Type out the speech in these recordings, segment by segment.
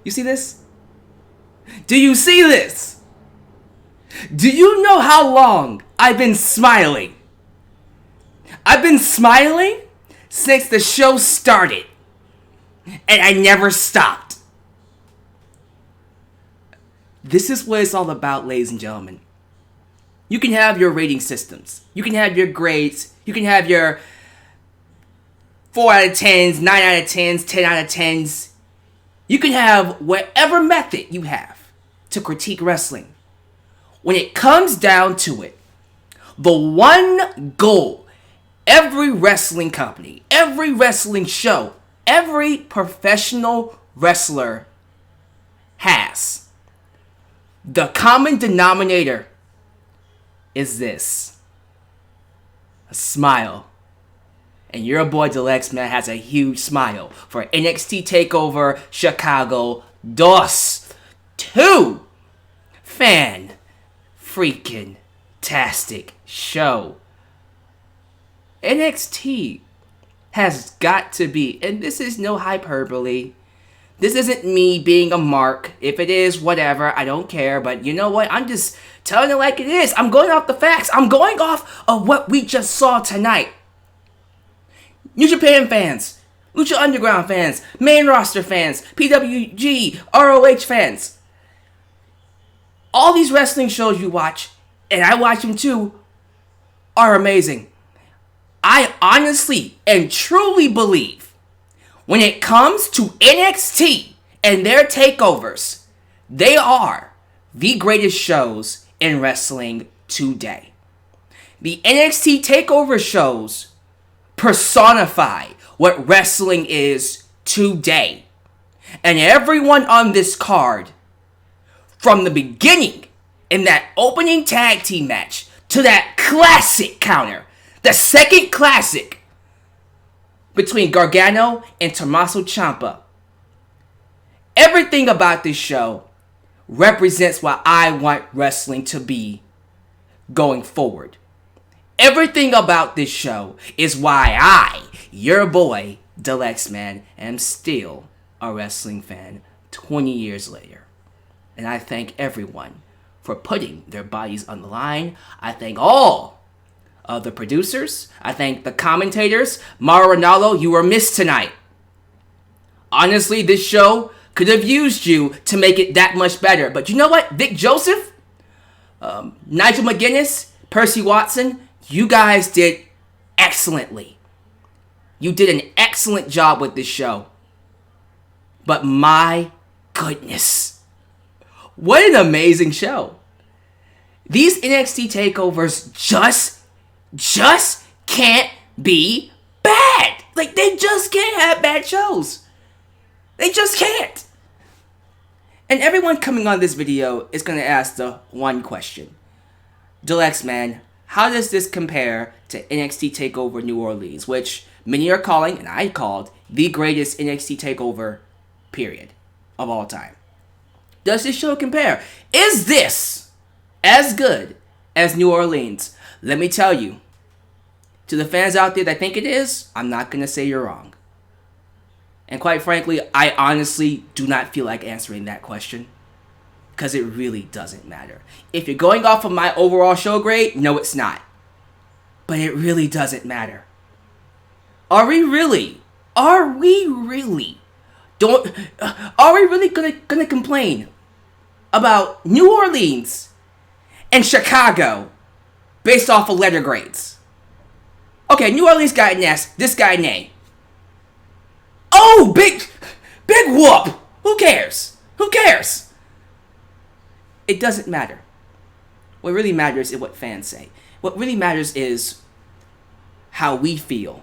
You see this? Do you see this? Do you know how long I've been smiling? I've been smiling since the show started. And I never stopped. This is what it's all about, ladies and gentlemen. You can have your rating systems. You can have your grades. You can have your 4 out of 10s, 9 out of 10s, 10 out of 10s. You can have whatever method you have to critique wrestling. When it comes down to it, the one goal every wrestling company, every wrestling show, every professional wrestler has, the common denominator is this: a smile. And your boy Alyx, man, has a huge smile for NXT Takeover Chicago 2. Fan freaking tastic show. NXT has got to be, and this is no hyperbole. This isn't me being a mark. If it is, whatever, I don't care. But you know what? I'm just telling it like it is. I'm going off the facts. I'm going off of what we just saw tonight. New Japan fans, Lucha Underground fans, main roster fans, PWG, ROH fans. All these wrestling shows you watch, and I watch them too, are amazing. I honestly and truly believe when it comes to NXT and their takeovers, they are the greatest shows in wrestling today. The NXT takeover shows personify what wrestling is today. And everyone on this card, from the beginning, in that opening tag team match, to that classic counter, the second classic between Gargano and Tommaso Ciampa, everything about this show represents what I want wrestling to be going forward. Everything about this show is why I, your boy, Alyx, man, am still a wrestling fan 20 years later. And I thank everyone for putting their bodies on the line. I thank all of the producers. I thank the commentators. Mauro Ranallo, you were missed tonight. Honestly, this show could have used you to make it that much better. But you know what? Vic Joseph, Nigel McGuinness, Percy Watson, you guys did excellently. You did an excellent job with this show. But my goodness, what an amazing show. These NXT takeovers just can't be bad. Like, they just can't have bad shows. They just can't. And everyone coming on this video is going to ask the one question. Alyx, man, how does this compare to NXT TakeOver New Orleans, which many are calling, and I called, the greatest NXT TakeOver, period, of all time? Does this show compare? Is this as good as New Orleans? Let me tell you, to the fans out there that think it is, I'm not going to say you're wrong. And quite frankly, I honestly do not feel like answering that question, because it really doesn't matter. If you're going off of my overall show grade, no, it's not. But it really doesn't matter. Are we really gonna complain about New Orleans and Chicago based off of letter grades? Okay, New Orleans got an S, this guy an A. Oh, big whoop. Who cares? It doesn't matter. What really matters is what fans say. What really matters is how we feel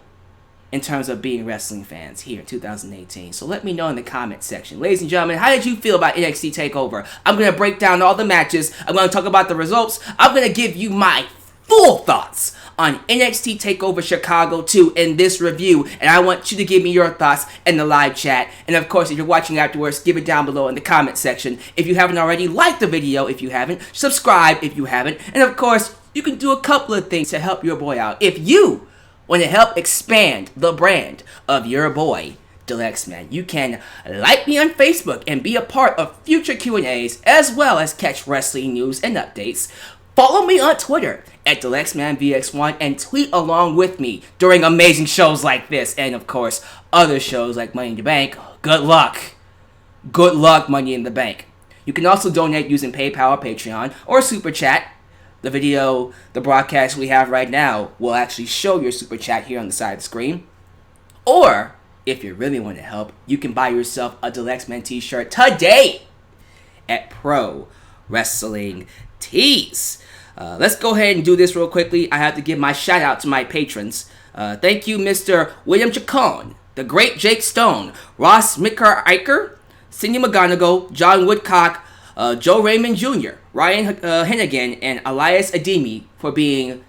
in terms of being wrestling fans here in 2018. So let me know in the comment section. Ladies and gentlemen, how did you feel about NXT TakeOver? I'm going to break down all the matches. I'm going to talk about the results. I'm going to give you my full thoughts on NXT TakeOver Chicago 2 in this review. And I want you to give me your thoughts in the live chat. And of course, if you're watching afterwards, give it down below in the comment section. If you haven't already, like the video if you haven't. Subscribe if you haven't. And of course, you can do a couple of things to help your boy out. If you want to help expand the brand of your boy, Deluxman. You can like me on Facebook and be a part of future Q&As, as well as catch wrestling news and updates. Follow me on Twitter at DeluxemanVX1 and tweet along with me during amazing shows like this, and of course, other shows like Money in the Bank. Good luck. Good luck, Money in the Bank. You can also donate using PayPal or Patreon or Super Chat. The broadcast we have right now will actually show your Super Chat here on the side of the screen. Or, if you really want to help, you can buy yourself a Deluxeman t-shirt today at Pro Wrestling Tees. Let's go ahead and do this real quickly. I have to give my shout out to my patrons. Thank you, Mr. William Chacon, the Great Jake Stone, Ross Micker-Eicher, Cindy McGonigal, John Woodcock, Joe Raymond Jr., Ryan Hennigan, and Elias Ademi for being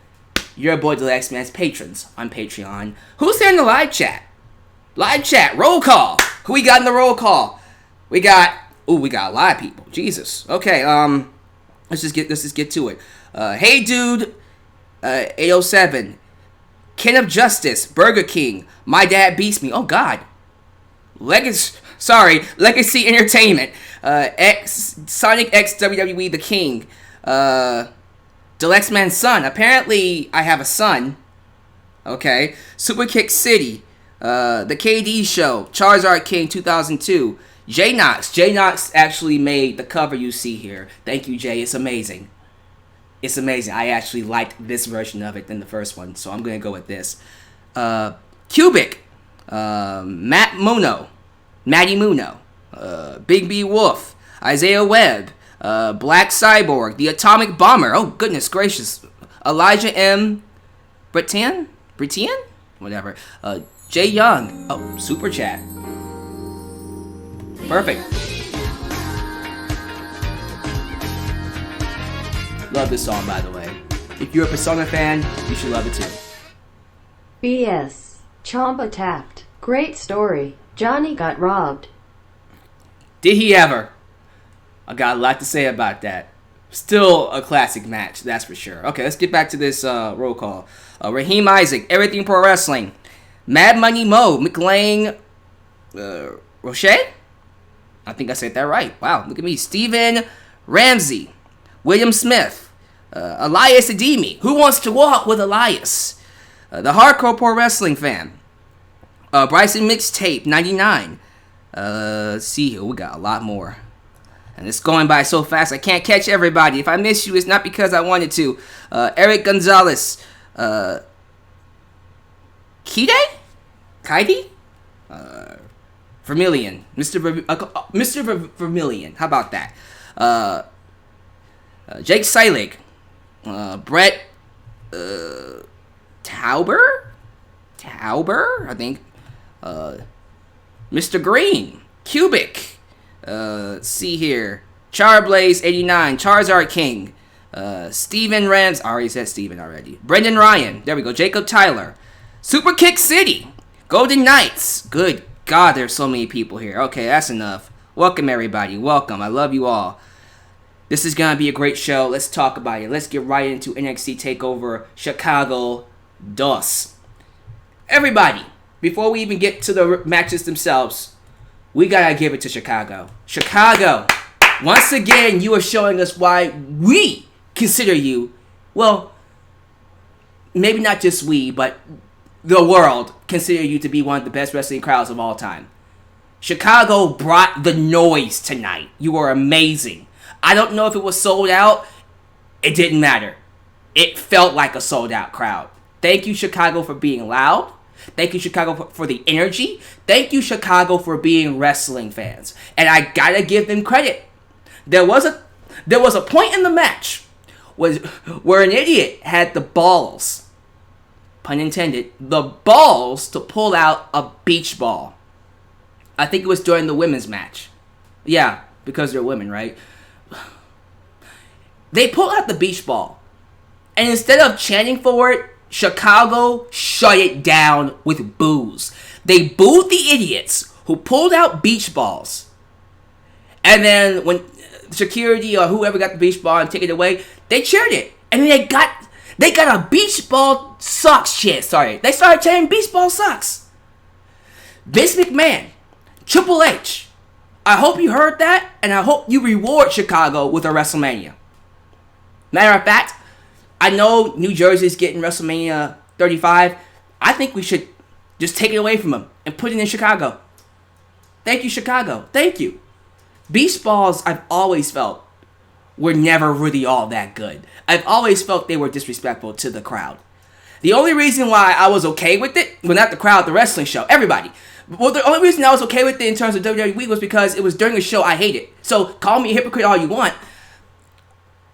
your boy Deluxeman's patrons on Patreon. Who's there in the live chat? Live chat, roll call. Who we got in the roll call? We got a lot of people. Jesus. Okay, let's just get to it. Hey Dude, 807, Ken of Justice, Burger King, My Dad Beats Me. Oh God. Legacy Entertainment, Sonic X WWE The King, Deluxeman's son. Apparently, I have a son. Okay. Super Kick City, The KD Show, Charizard King 2002, J Knox. J Knox actually made the cover you see here. Thank you, Jay. It's amazing. It's amazing. I actually liked this version of it than the first one, so I'm gonna go with this. Cubic, Matty Muno, Big B Wolf, Isaiah Webb, Black Cyborg, The Atomic Bomber. Oh goodness gracious, Elijah M. Bretian, whatever. Jay Young. Oh, Super Chat. Perfect. Love this song, by the way. If you're a Persona fan, you should love it too. BS. Ciampa tapped. Great story. Johnny got robbed. Did he ever? I got a lot to say about that. Still a classic match, that's for sure. Okay, let's get back to this roll call. Raheem Isaac, Everything Pro Wrestling. Mad Money Mo, McLean Roche? I think I said that right. Wow, look at me. Steven Ramsey, William Smith, Elias Ademi. Who wants to walk with Elias? The Hardcore Pro Wrestling Fan. Bryson Mixtape 99. Let's see here. We got a lot more. And it's going by so fast I can't catch everybody. If I miss you, it's not because I wanted to. Eric Gonzalez. Kaidi? Vermilion. Mr. Vermilion. How about that? Jake Seilig. Brett Tauber, I think. Mr. Green. Cubic. Let's see here. Charblaze 89. Charizard King. Steven Rams. I already said Steven already. Brendan Ryan. There we go. Jacob Tyler. Super Kick City. Golden Knights. Good God, there's so many people here. Okay, that's enough. Welcome, everybody. Welcome. I love you all. This is going to be a great show. Let's talk about it. Let's get right into NXT Takeover Chicago DOS. Everybody, before we even get to the matches themselves, we got to give it to Chicago. Chicago, once again, you are showing us why we consider you, well, maybe not just we, but the world consider you to be one of the best wrestling crowds of all time. Chicago brought the noise tonight. You were amazing. I don't know if it was sold out. It didn't matter. It felt like a sold out crowd. Thank you, Chicago, for being loud. Thank you, Chicago, for the energy. Thank you, Chicago, for being wrestling fans. And I gotta give them credit. There was a point in the match where an idiot had the balls, pun intended, the balls to pull out a beach ball. I think it was during the women's match. Yeah, because they're women, right? They pulled out the beach ball. And instead of chanting for it, Chicago shut it down with boos. They booed the idiots who pulled out beach balls. And then when security or whoever got the beach ball and took it away, they cheered it. And then they got a beach ball sucks shit. Sorry. They started chanting beach ball sucks. Vince McMahon, Triple H, I hope you heard that, and I hope you reward Chicago with a WrestleMania. Matter of fact, I know New Jersey's getting WrestleMania 35. I think we should just take it away from them and put it in Chicago. Thank you, Chicago. Thank you. Beach Balls, I've always felt, were never really all that good. I've always felt they were disrespectful to the crowd. The only reason why I was okay with it, well, not the crowd, the wrestling show, everybody. Well, the only reason I was okay with it in terms of WWE was because it was during a show I hated. So call me a hypocrite all you want.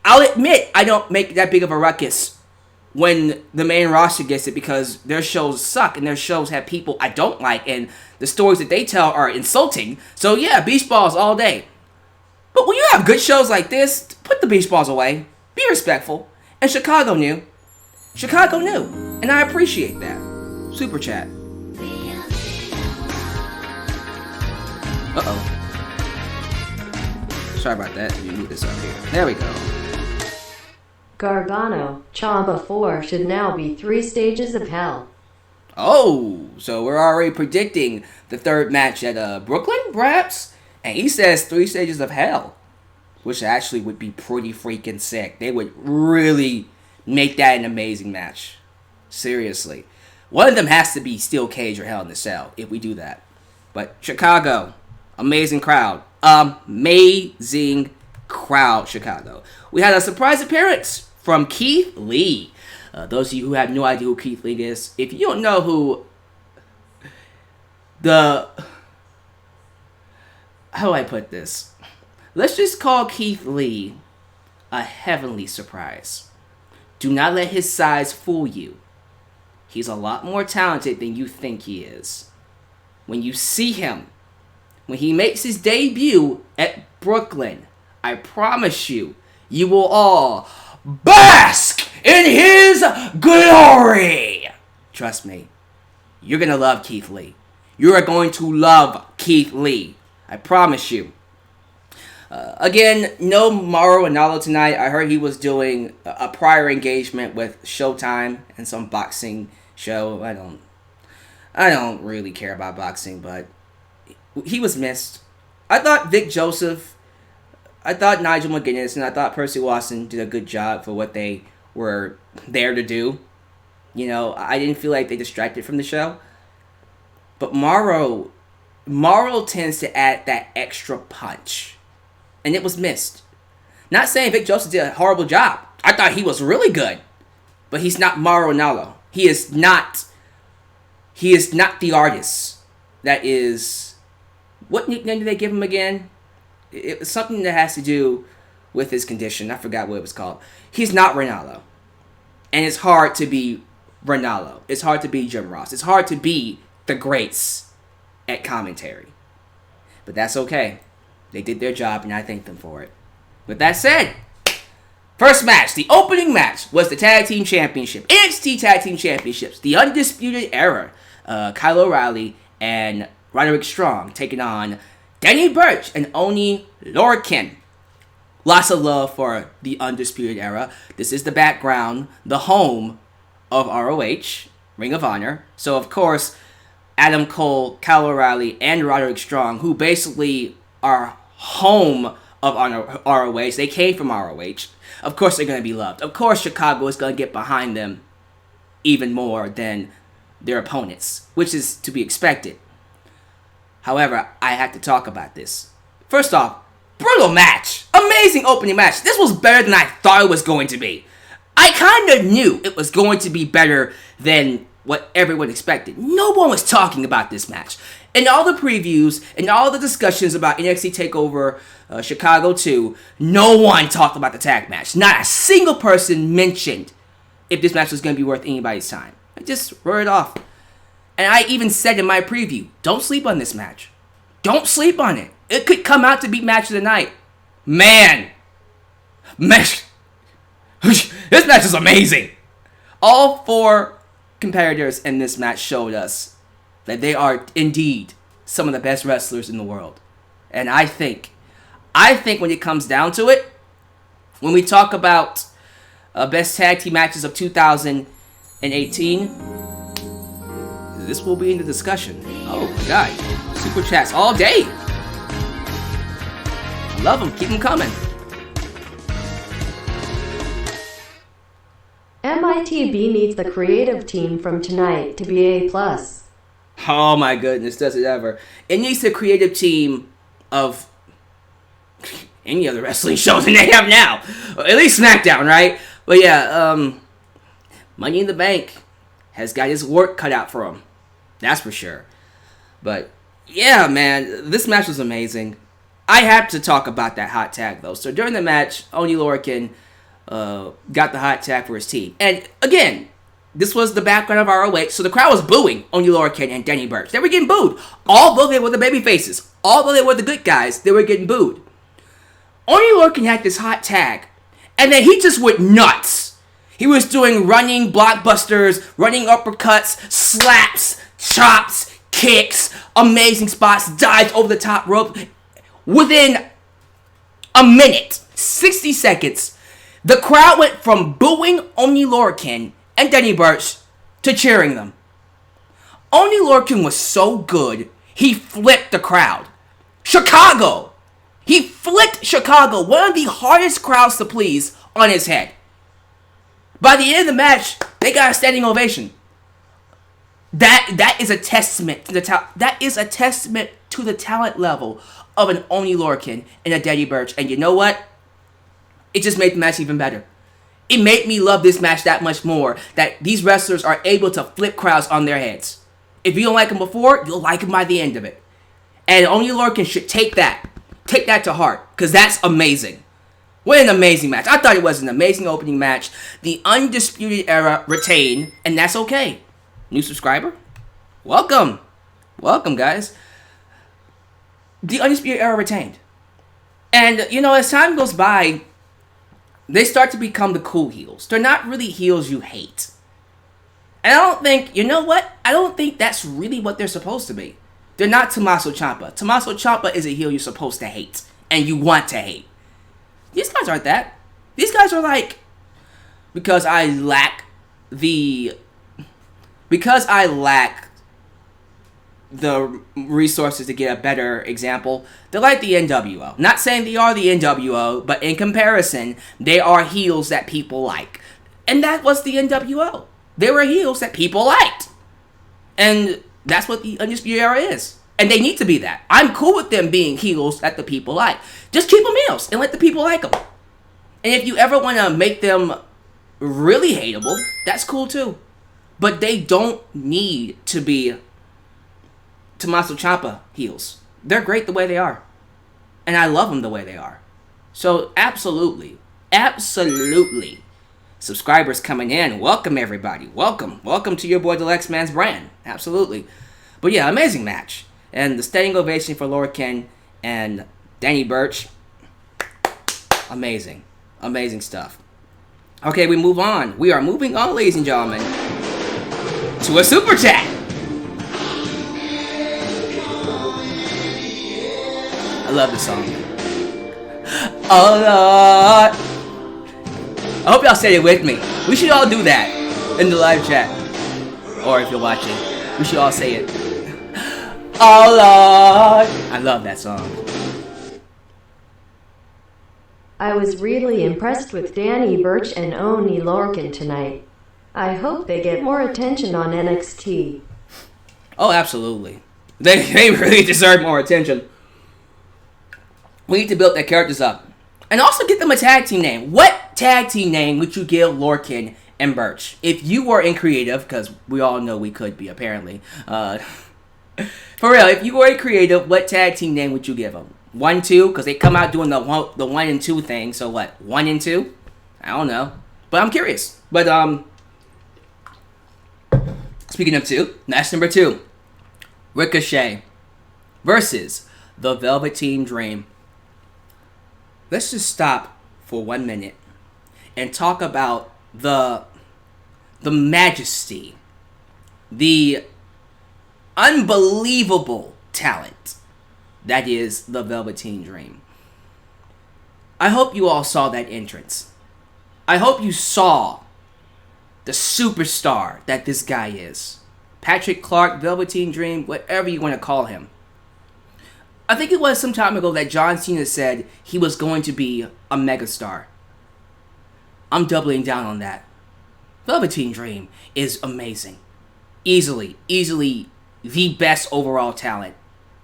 I'll admit I don't make that big of a ruckus when the main roster gets it because their shows suck and their shows have people I don't like and the stories that they tell are insulting. So yeah, beach balls all day. But when you have good shows like this, put the beach balls away. Be respectful. And Chicago knew. Chicago knew. And I appreciate that. Super chat. Uh-oh. Sorry about that. Let me move this up here. There we go. Gargano, Ciampa 4 should now be 3 stages of hell. Oh, so we're already predicting the third match at Brooklyn, perhaps? And he says 3 stages of hell, which actually would be pretty freaking sick. They would really make that an amazing match. Seriously. One of them has to be Steel Cage or Hell in the Cell if we do that. But Chicago, amazing crowd. Amazing crowd, Chicago. We had a surprise appearance from Keith Lee. Those of you who have no idea who Keith Lee is, if you don't know who how do I put this? Let's just call Keith Lee a heavenly surprise. Do not let his size fool you. He's a lot more talented than you think he is. When you see him, when he makes his debut at Brooklyn, I promise you, you will all bask in his glory. Trust me, you're going to love Keith Lee. You are going to love Keith Lee. I promise you. Again, no Mauro Ranallo tonight. I heard he was doing a prior engagement with Showtime and some boxing show. I don't really care about boxing, but he was missed. I thought Vic Joseph, I thought Nigel McGuinness, and I thought Percy Watson did a good job for what they were there to do. You know, I didn't feel like they distracted from the show. But Mauro tends to add that extra punch. And it was missed. Not saying Vic Joseph did a horrible job. I thought he was really good. But he's not Mauro Ranallo. He is not the artist that is... What nickname did they give him again? It was something that has to do with his condition. I forgot what it was called. He's not Ranallo. And it's hard to be Ranallo. It's hard to be Jim Ross. It's hard to be the greats at commentary. But that's okay. They did their job, and I thank them for it. With that said, first match, the opening match, was the Tag Team Championship. NXT Tag Team Championships. The Undisputed Era. Kyle O'Reilly and Roderick Strong taking on Danny Burch and Oni Lorcan. Lots of love for the Undisputed Era. This is the background, the home of ROH, Ring of Honor. So, of course, Adam Cole, Kyle O'Reilly, and Roderick Strong, who basically are home of ROH. They came from ROH. Of course, they're going to be loved. Of course, Chicago is going to get behind them even more than their opponents, which is to be expected. However, I have to talk about this. First off, brutal match. Amazing opening match. This was better than I thought it was going to be. I kind of knew it was going to be better than what everyone expected. No one was talking about this match. In all the previews and all the discussions about NXT Takeover Chicago 2, no one talked about the tag match. Not a single person mentioned if this match was going to be worth anybody's time. I just wrote it off. And I even said in my preview, don't sleep on this match. Don't sleep on it. It could come out to be match of the night. Man. This match is amazing. All 4 competitors in this match showed us that they are indeed some of the best wrestlers in the world. And I think when it comes down to it, when we talk about best tag team matches of 2018, this will be in the discussion. Oh my god. Super chats all day. Love them. Keep them coming. MITB needs the creative team from tonight to be A+. Oh my goodness, does it ever. It needs the creative team of any other wrestling show than they have now. At least SmackDown, right? But yeah, Money in the Bank has got his work cut out for him. That's for sure. But yeah, man, this match was amazing. I have to talk about that hot tag, though. So during the match, Oney Lorcan got the hot tag for his team. And again, this was the background of ROH, so the crowd was booing Oney Lorcan and Danny Burch. They were getting booed. Although they were the baby faces, although they were the good guys, they were getting booed. Oney Lorcan had this hot tag, and then he just went nuts. He was doing running blockbusters, running uppercuts, slaps, chops, kicks, amazing spots, dives over the top rope. Within a minute, 60 seconds, the crowd went from booing Oney Lorcan and Danny Burch to cheering them. Oney Lorcan was so good, he flipped the crowd. Chicago! He flipped Chicago, one of the hardest crowds to please, on his head. By the end of the match, they got a standing ovation. That is a testament to the talent level of an Oney Lorcan and a Danny Burch. And you know what? It just made the match even better. It made me love this match that much more, that these wrestlers are able to flip crowds on their heads. If you don't like them before, you'll like them by the end of it. And Oney Lorcan should take that to heart, because that's amazing. What an amazing match. I thought it was an amazing opening match. The Undisputed Era retained, and that's okay. New subscriber? Welcome. Welcome, guys. The Undisputed Era retained. And, you know, as time goes by, they start to become the cool heels. They're not really heels you hate. And I don't think, you know what? I don't think that's really what they're supposed to be. They're not Tommaso Ciampa. Tommaso Ciampa is a heel you're supposed to hate. And you want to hate. These guys aren't that. These guys are like, because I lack the resources to get a better example, they're like the NWO. Not saying they are the NWO, but in comparison, they are heels that people like. And that was the NWO. They were heels that people liked. And that's what the Undisputed Era is. And they need to be that. I'm cool with them being heels that the people like. Just keep them heels and let the people like them. And if you ever want to make them really hateable, that's cool too. But they don't need to be Tommaso Ciampa heels. They're great the way they are. And I love them the way they are. So absolutely. Subscribers coming in. Welcome everybody. Welcome to your boy the Lex Man's brand. Absolutely. But yeah, amazing match. And the standing ovation for Lorcan and Danny Burch. Amazing. Amazing stuff. Okay, we move on. We are moving on, ladies and gentlemen, to a super chat. I love this song. Oh Lord. I hope y'all say it with me. We should all do that in the live chat. Or if you're watching, we should all say it. Oh Lord. I love that song. I was really impressed with Danny Burch and Oney Lorcan tonight. I hope they get more attention on NXT. Oh, absolutely. They really deserve more attention. We need to build their characters up. And also get them a tag team name. What tag team name would you give Lorcan and Burch? If you were in creative, because we all know we could be, apparently. For real, if you were in creative, what tag team name would you give them? 1-2? Because they come out doing the 1 and 2 thing. So what? 1 and 2? I don't know. But I'm curious. But, speaking of 2, match number 2. Ricochet versus the Velveteen Dream. Let's just stop for 1 minute and talk about the majesty, the unbelievable talent that is the Velveteen Dream. I hope you all saw that entrance. I hope you saw the superstar that this guy is. Patrick Clark, Velveteen Dream, whatever you want to call him. I think it was some time ago that John Cena said he was going to be a megastar. I'm doubling down on that. Velveteen Dream is amazing. Easily the best overall talent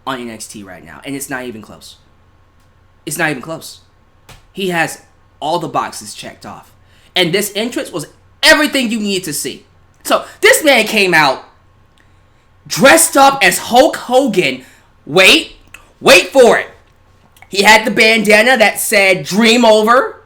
on NXT right now. And it's not even close. It's not even close. He has all the boxes checked off. And this entrance was everything you needed to see. So this man came out dressed up as Hulk Hogan. Wait for it. He had the bandana that said Dream Over.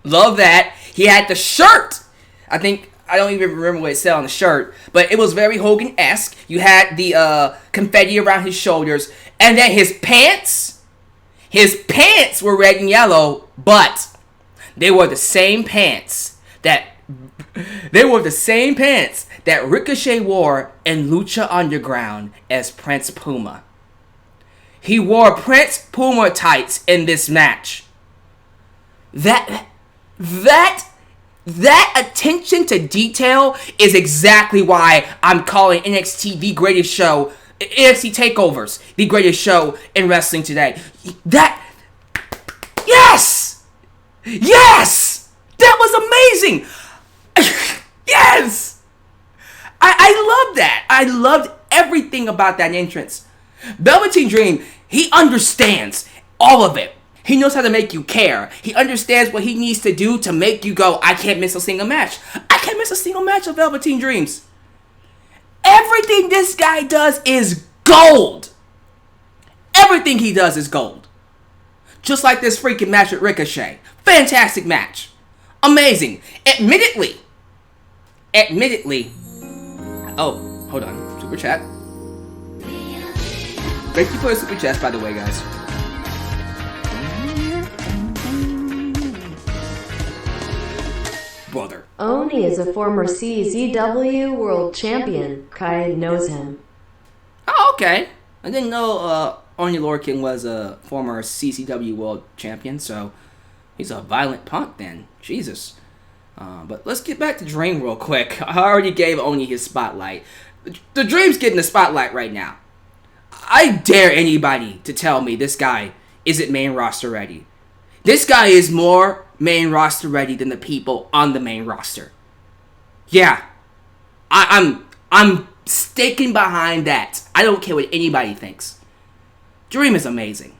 Love that. He had the shirt. I don't even remember what it said on the shirt, but it was very Hogan-esque. You had the confetti around his shoulders, and then his pants were red and yellow, but they were the same pants that Ricochet wore in Lucha Underground as Prince Puma. He wore Prince Puma tights in this match. That attention to detail is exactly why I'm calling NXT the greatest show, NXT Takeovers, the greatest show in wrestling today. Yes! That was amazing! Yes! I love that. I loved everything about that entrance. Velveteen Dream, he understands all of it. He knows how to make you care. He understands what he needs to do to make you go, I can't miss a single match. I can't miss a single match of Velveteen Dreams. Everything this guy does is gold. Everything he does is gold. Just like this freaking match with Ricochet. Fantastic match. Amazing. Admittedly. Oh, hold on. Super chat. Thank you for the super chat, by the way, guys. Brother. Oni is a former CZW World Champion. Kai knows him. Oh, okay. I didn't know Oni Lorcan was a former CCW World Champion, so he's a violent punk then. Jesus. But let's get back to Dream real quick. I already gave Oni his spotlight. The Dream's getting the spotlight right now. I dare anybody to tell me this guy isn't main roster ready. This guy is more main roster ready than the people on the main roster. Yeah. I'm sticking behind that. I don't care what anybody thinks. Dream is amazing.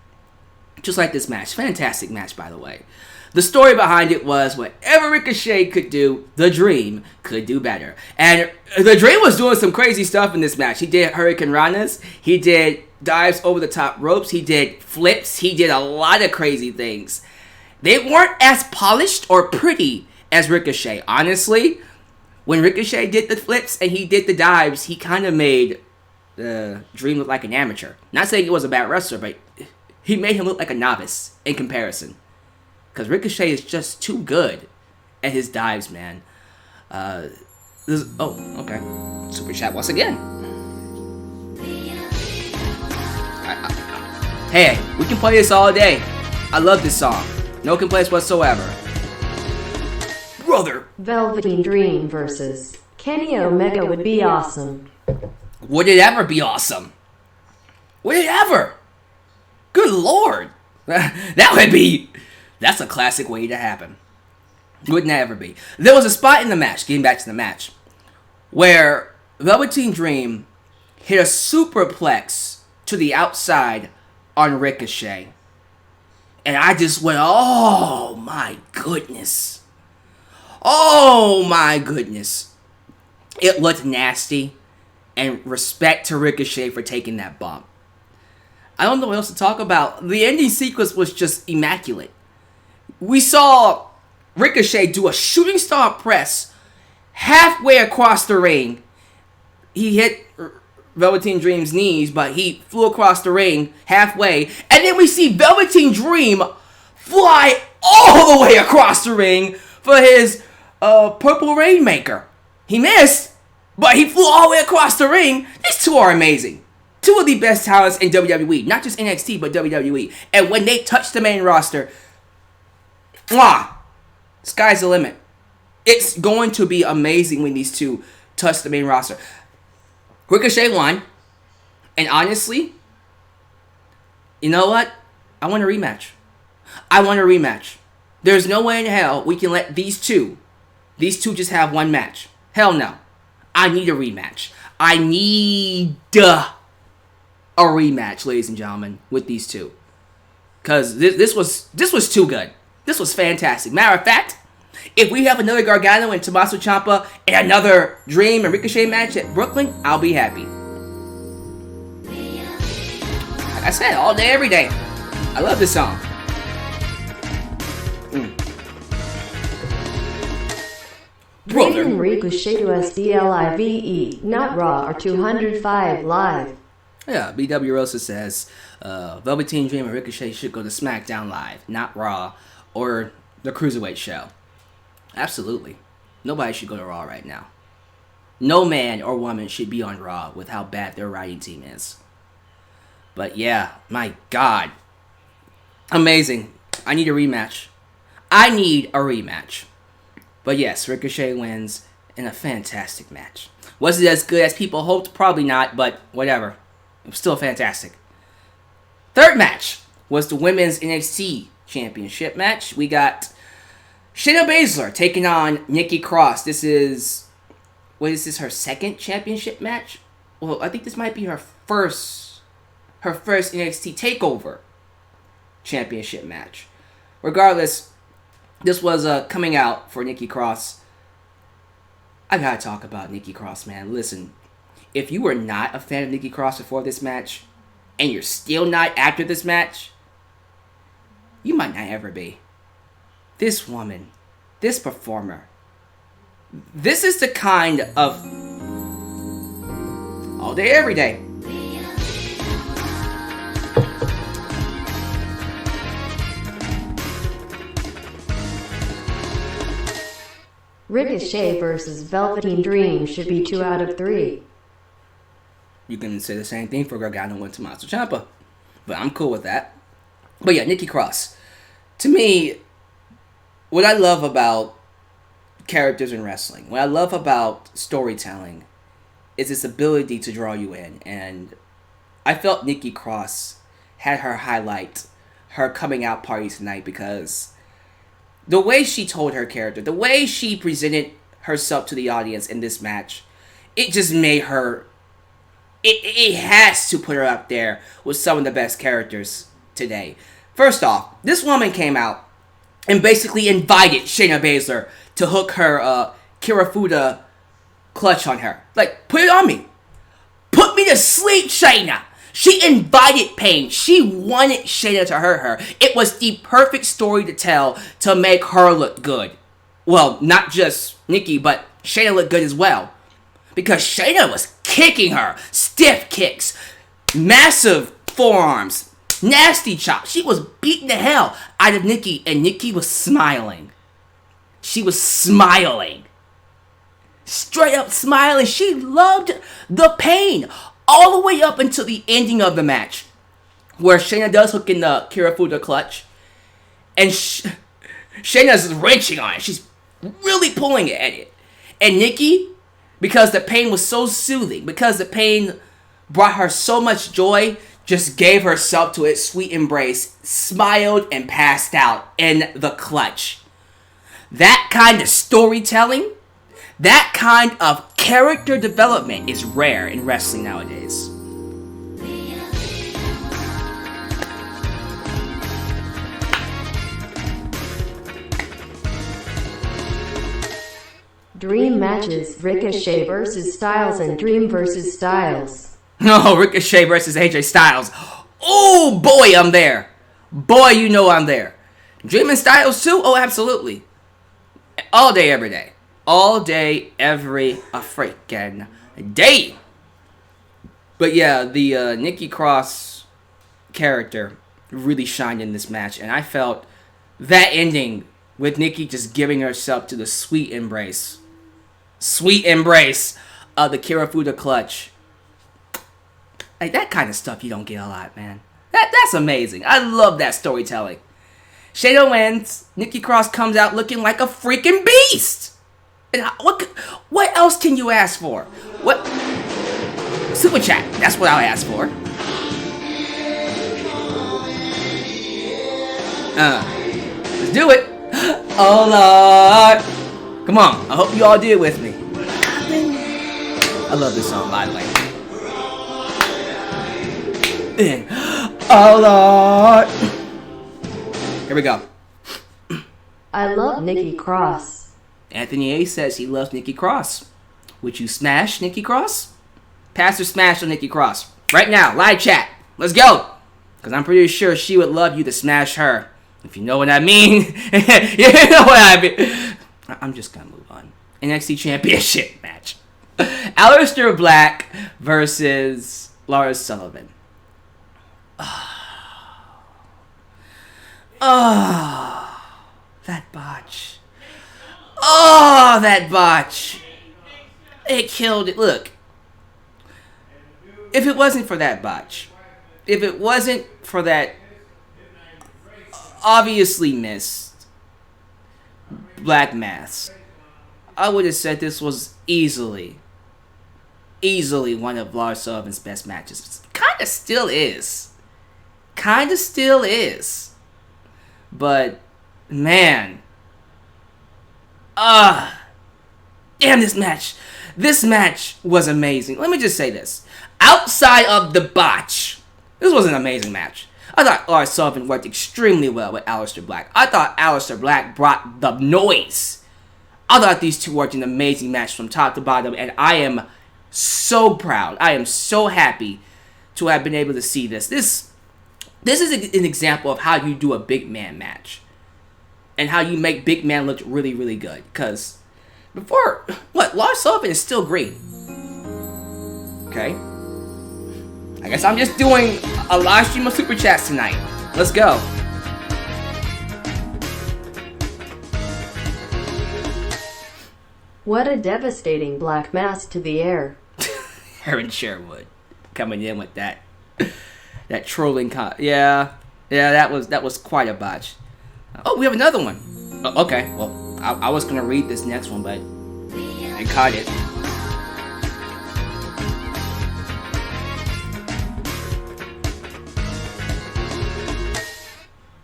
Just like this match. Fantastic match, by the way. The story behind it was whatever Ricochet could do, the Dream could do better. And the Dream was doing some crazy stuff in this match. He did Hurricane Ranas. He did dives over the top ropes. He did flips. He did a lot of crazy things. They weren't as polished or pretty as Ricochet. Honestly, when Ricochet did the flips and he did the dives, he kind of made the Dream look like an amateur. Not saying he was a bad wrestler, but he made him look like a novice in comparison. Because Ricochet is just too good at his dives, man. Okay. Super chat once again. Hey, we can play this all day. I love this song. No complaints whatsoever. Brother. Velveteen Dream versus Kenny Omega would be awesome. Would it ever be awesome? Would it ever? Good Lord. That's a classic way to happen. Wouldn't that ever be? There was a spot in the match, getting back to the match, where Velveteen Dream hit a superplex to the outside on Ricochet. And I just went, oh my goodness. Oh my goodness. It looked nasty. And respect to Ricochet for taking that bump. I don't know what else to talk about. The ending sequence was just immaculate. We saw Ricochet do a shooting star press halfway across the ring. He hit Velveteen Dream's knees, but he flew across the ring halfway. And then we see Velveteen Dream fly all the way across the ring for his Purple Rainmaker. He missed, but he flew all the way across the ring. These two are amazing. Two of the best talents in WWE. Not just NXT, but WWE. And when they touch the main roster, sky's the limit. It's going to be amazing when these two touch the main roster. Ricochet won. And honestly, you know what? I want a rematch. I want a rematch. There's no way in hell we can let these two just have one match. Hell no. I need a rematch. I need a rematch, ladies and gentlemen, with these two. Because this was too good. This was fantastic. Matter of fact, if we have another Gargano and Tommaso Ciampa and another Dream and Ricochet match at Brooklyn, I'll be happy. Like I said, all day, every day. I love this song. Dream and Ricochet to SDLIVE, not Raw or 205 Live. Yeah, BW Rosa says Velveteen Dream and Ricochet should go to SmackDown Live, not Raw or the Cruiserweight show. Absolutely. Nobody should go to Raw right now. No man or woman should be on Raw with how bad their writing team is. But yeah, my God. Amazing. I need a rematch. But yes, Ricochet wins in a fantastic match. Was it as good as people hoped? Probably not, but whatever. It was still fantastic. Third match was the Women's NXT Championship match. We got Shayna Baszler taking on Nikki Cross. This is her second championship match? Well, I think this might be her first NXT Takeover Championship match. Regardless, this was coming out for Nikki Cross. I gotta talk about Nikki Cross, man. Listen, if you were not a fan of Nikki Cross before this match, and you're still not after this match, you might not ever be. This woman, this performer, this is the kind of all day, every day. Ricochet versus Velveteen Dream should be 2 out of 3. You can say the same thing for Gargano and Tommaso Ciampa, but I'm cool with that. But yeah, Nikki Cross. To me, what I love about characters in wrestling, what I love about storytelling, is its ability to draw you in. And I felt Nikki Cross had her highlight, her coming out party tonight, because the way she told her character, the way she presented herself to the audience in this match, it just made her, it has to put her up there with some of the best characters today. First off, this woman came out and basically invited Shayna Baszler to hook her Kirifuda clutch on her. Like, put it on me. Put me to sleep, Shayna. She invited pain. She wanted Shayna to hurt her. It was the perfect story to tell to make her look good. Well, not just Nikki, but Shayna looked good as well. Because Shayna was kicking her. Stiff kicks. Massive forearms. Nasty chops. She was beating the hell out of Nikki. And Nikki was smiling. She was smiling. Straight up smiling. She loved the pain. All the way up until the ending of the match, where Shayna does hook in the Kirifuda clutch, and Shayna's wrenching on it. She's really pulling at it. And Nikki, because the pain was so soothing, because the pain brought her so much joy, just gave herself to its sweet embrace, smiled, and passed out in the clutch. That kind of storytelling, that kind of character development is rare in wrestling nowadays. Dream matches, Ricochet versus Styles and Dream versus Styles. Oh, Ricochet versus AJ Styles. Oh, boy, I'm there. Boy, you know I'm there. Dream and Styles too? Oh, absolutely. All day, every day. All day, every freaking day. But yeah, the Nikki Cross character really shined in this match. And I felt that ending with Nikki just giving herself to the sweet embrace of the Kirifuda clutch. Like, that kind of stuff you don't get a lot, man. That's amazing. I love that storytelling. Shayna wins. Nikki Cross comes out looking like a freaking beast. And what else can you ask for? What? Super chat. That's what I'll ask for. Let's do it. Oh Lord. Come on. I hope you all do it with me. I love this song, by the way. Oh Lord. Here we go. I love Nikki Cross. Anthony A says he loves Nikki Cross. Would you smash Nikki Cross? Pastor smash on Nikki Cross. Right now, live chat. Let's go. Because I'm pretty sure she would love you to smash her. If you know what I mean. You know what I mean. I'm just going to move on. NXT Championship match. Aleister Black versus Lars Sullivan. Oh, that botch. Oh, that botch. It killed it. Look, if it wasn't for that botch, if it wasn't for that obviously missed black mask, I would have said this was easily one of Lars Sullivan's best matches. Kinda still is. But, man. Damn, this match. This match was amazing. Let me just say this. Outside of the botch, this was an amazing match. I thought Lars Sullivan worked extremely well with Aleister Black. I thought Aleister Black brought the noise. I thought these two worked an amazing match from top to bottom, and I am so proud. I am so happy to have been able to see this. This is an example of how you do a big man match and how you make big man look really, really good. Because Lars Sullivan is still green. Okay? I guess I'm just doing a live stream of Super Chats tonight. Let's go. What a devastating black mask to the air. Aaron Sherwood coming in with that trolling yeah, that was quite a botch. Oh, we have another one. Oh, okay, well, I was gonna read this next one, but I caught it.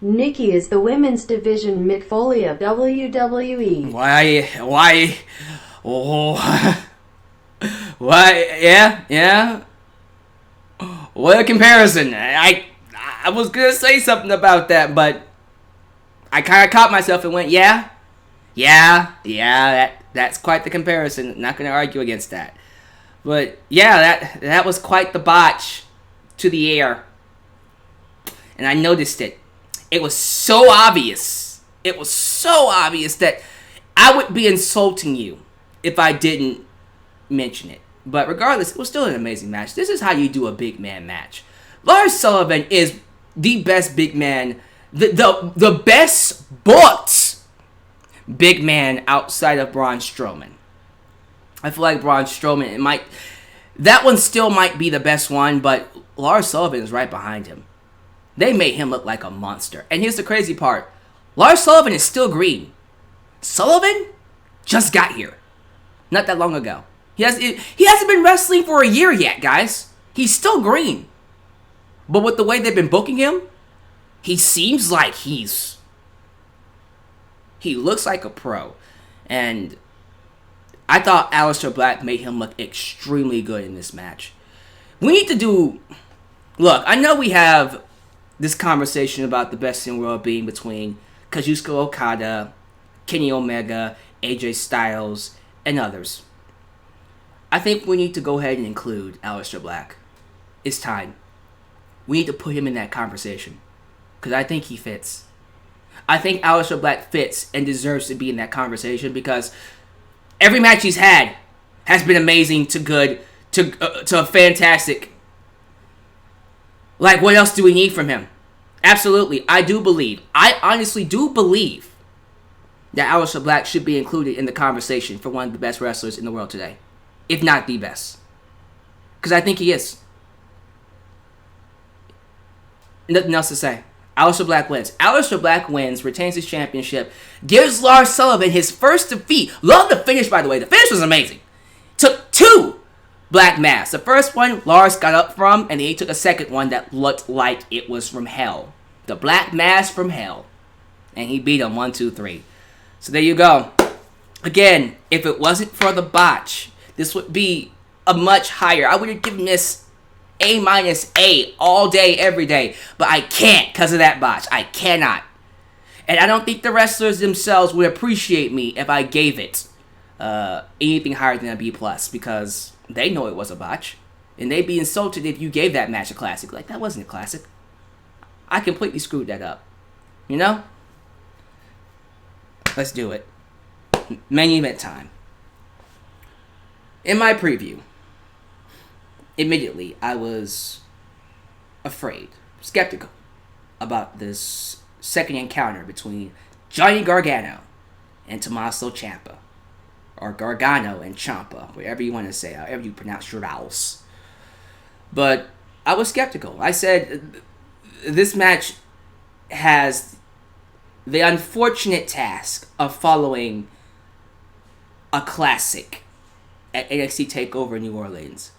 Nikki is the women's division Mick Foley of WWE. Why? Oh, why? Yeah. What a comparison! I was gonna say something about that, but I kind of caught myself and went, yeah. That's quite the comparison. Not gonna argue against that, but yeah, that was quite the botch to the air, and I noticed it. It was so obvious. It was so obvious that I would be insulting you if I didn't mention it. But regardless, it was still an amazing match. This is how you do a big man match. Lars Sullivan is the best big man, the best booked big man outside of Braun Strowman. I feel like Braun Strowman, that one still might be the best one, but Lars Sullivan is right behind him. They made him look like a monster. And here's the crazy part. Lars Sullivan is still green. Sullivan just got here. Not that long ago. He hasn't been wrestling for a year yet, guys. He's still green. But with the way they've been booking him, he seems like he looks like a pro. And I thought Aleister Black made him look extremely good in this match. We need to do... Look, I know we have this conversation about the best in the world being between Kazuchika Okada, Kenny Omega, AJ Styles, and others. I think we need to go ahead and include Aleister Black. It's time. We need to put him in that conversation. Because I think he fits. I think Aleister Black fits and deserves to be in that conversation because every match he's had has been amazing to good to fantastic. Like, what else do we need from him? Absolutely. I honestly do believe that Aleister Black should be included in the conversation for one of the best wrestlers in the world today. If not the best. Because I think he is. Nothing else to say. Aleister Black wins. Aleister Black wins, retains his championship, gives Lars Sullivan his first defeat. Love the finish, by the way. The finish was amazing. Took two Black Mass. The first one, Lars got up from, and then he took a second one that looked like it was from hell. The Black Mass from hell. And he beat him 1, 2, 3. So there you go. Again, if it wasn't for the botch, this would be a much higher. I would have given this A- all day, every day. But I can't because of that botch. I cannot. And I don't think the wrestlers themselves would appreciate me if I gave it anything higher than a B+, because they know it was a botch. And they'd be insulted if you gave that match a classic. Like, that wasn't a classic. I completely screwed that up. You know? Let's do it. Main event time. In my preview, immediately I was afraid, skeptical about this second encounter between Johnny Gargano and Tommaso Ciampa. Or Gargano and Ciampa, whatever you want to say, however you pronounce your vowels. But I was skeptical. I said, this match has the unfortunate task of following a classic at NXT Takeover New Orleans.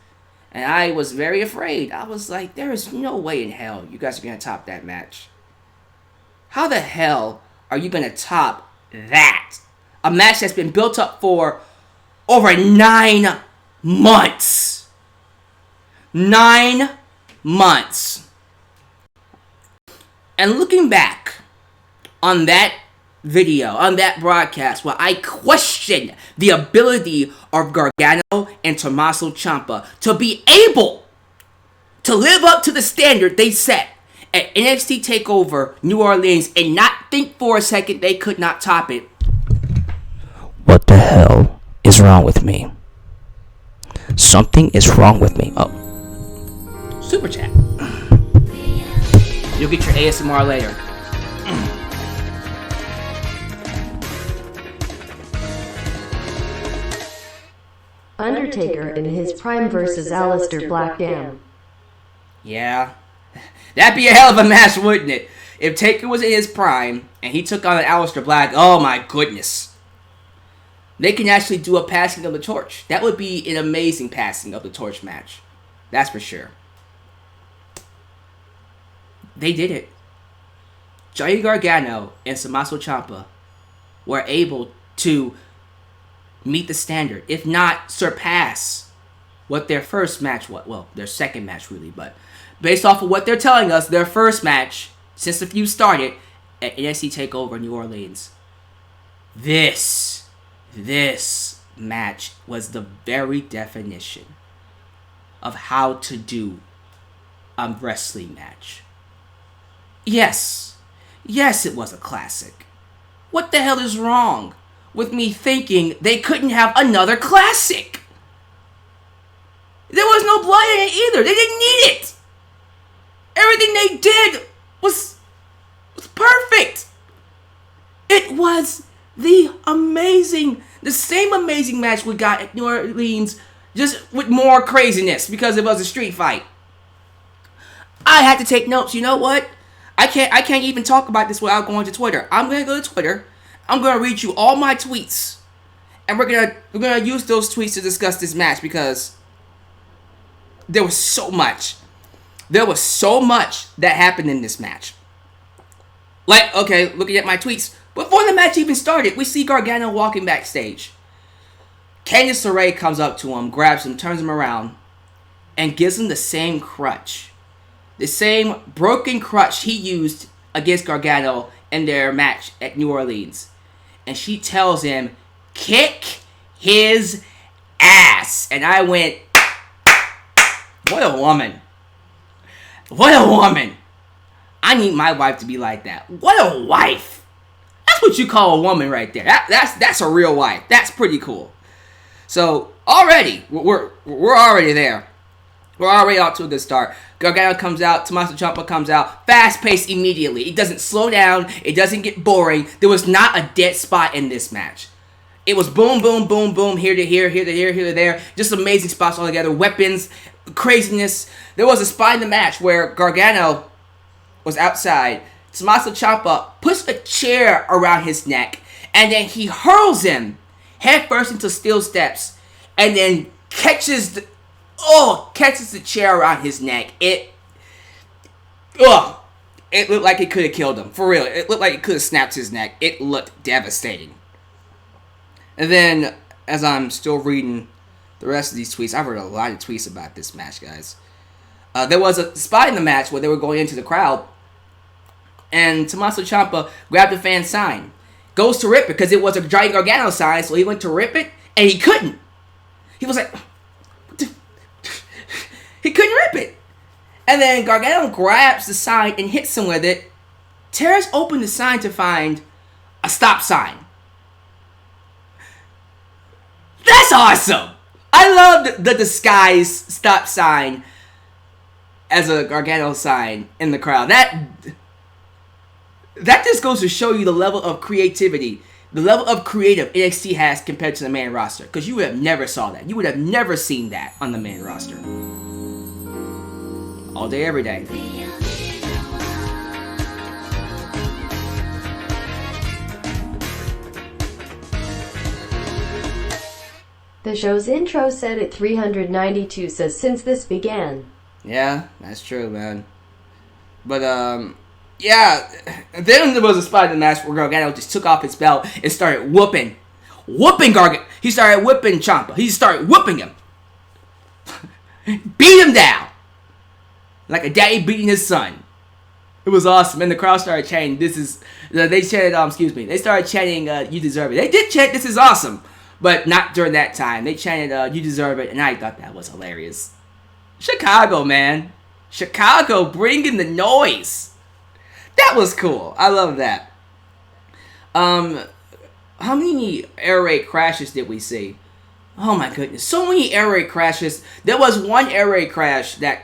And I was very afraid. I was like, there is no way in hell you guys are going to top that match. How the hell are you going to top that? A match that's been built up for over 9 months. 9 months. And looking back on that video, on that broadcast, where I questioned the ability of Gargano and Tommaso Ciampa to be able to live up to the standard they set at NXT TakeOver New Orleans and not think for a second they could not top it. What the hell is wrong with me? Something is wrong with me. Oh. Super chat. You'll get your ASMR later. Undertaker in his prime versus Aleister Black. Damn. Yeah. That'd be a hell of a match, wouldn't it? If Taker was in his prime and he took on an Aleister Black, oh my goodness. They can actually do a passing of the torch. That would be an amazing passing of the torch match. That's for sure. They did it. Johnny Gargano and Tommaso Ciampa were able to meet the standard, if not surpass what their first match was. Well, their second match really, but based off of what they're telling us, their first match since the feud started at NXT TakeOver New Orleans. This match was the very definition of how to do a wrestling match. Yes, it was a classic. What the hell is wrong with me thinking they couldn't have another classic? There was no blood in it either. They didn't need it. Everything they did was perfect. It was the same amazing match we got at New Orleans, just with more craziness because it was a street fight. I had to take notes. You know what? I can't even talk about this without going to Twitter. I'm gonna go to Twitter. I'm gonna read you all my tweets, and we're gonna use those tweets to discuss this match because there was so much. There was so much that happened in this match. Like, okay, looking at my tweets, before the match even started, we see Gargano walking backstage. Candice LeRae comes up to him, grabs him, turns him around, and gives him the same crutch. The same broken crutch he used against Gargano in their match at New Orleans. And she tells him, kick his ass. And I went, what a woman. What a woman. I need my wife to be like that. What a wife. That's what you call a woman right there. That's a real wife. That's pretty cool. So already, we're already there. We're already off to a good start. Gargano comes out. Tommaso Ciampa comes out. Fast-paced immediately. It doesn't slow down. It doesn't get boring. There was not a dead spot in this match. It was boom, boom, boom, boom, here to here, here to here, here to there. Just amazing spots all together. Weapons, craziness. There was a spot in the match where Gargano was outside. Tommaso Ciampa puts a chair around his neck, and then he hurls him headfirst into steel steps, and then catches catches the chair around his neck. It looked like it could have killed him. For real. It looked like it could have snapped his neck. It looked devastating. And then, as I'm still reading the rest of these tweets, I've read a lot of tweets about this match, guys. There was a spot in the match where they were going into the crowd, and Tommaso Ciampa grabbed the fan sign. Goes to rip it because it was a giant Gargano sign, so he went to rip it, and he couldn't. He was like, he couldn't rip it. And then Gargano grabs the sign and hits him with it, tears open the sign to find a stop sign. That's awesome! I love the disguise stop sign as a Gargano sign in the crowd. That just goes to show you the level of creativity, the level of creative NXT has compared to the main roster. Because you would have never saw that. You would have never seen that on the main roster. All day, every day. The show's intro set at 392 says, since this began. Yeah, that's true, man. But, yeah. Then there was a spot in the match where Gargano just took off his belt and started whooping Gargano. He started whipping Ciampa. He started whooping him. Beat him down. Like a daddy beating his son. It was awesome. And the crowd started chanting, they chanted, they started chanting, you deserve it. They did chant, this is awesome. But not during that time. They chanted, you deserve it. And I thought that was hilarious. Chicago, man. Chicago bringing the noise. That was cool. I love that. How many air raid crashes did we see? Oh my goodness. So many air raid crashes. There was one air raid crash that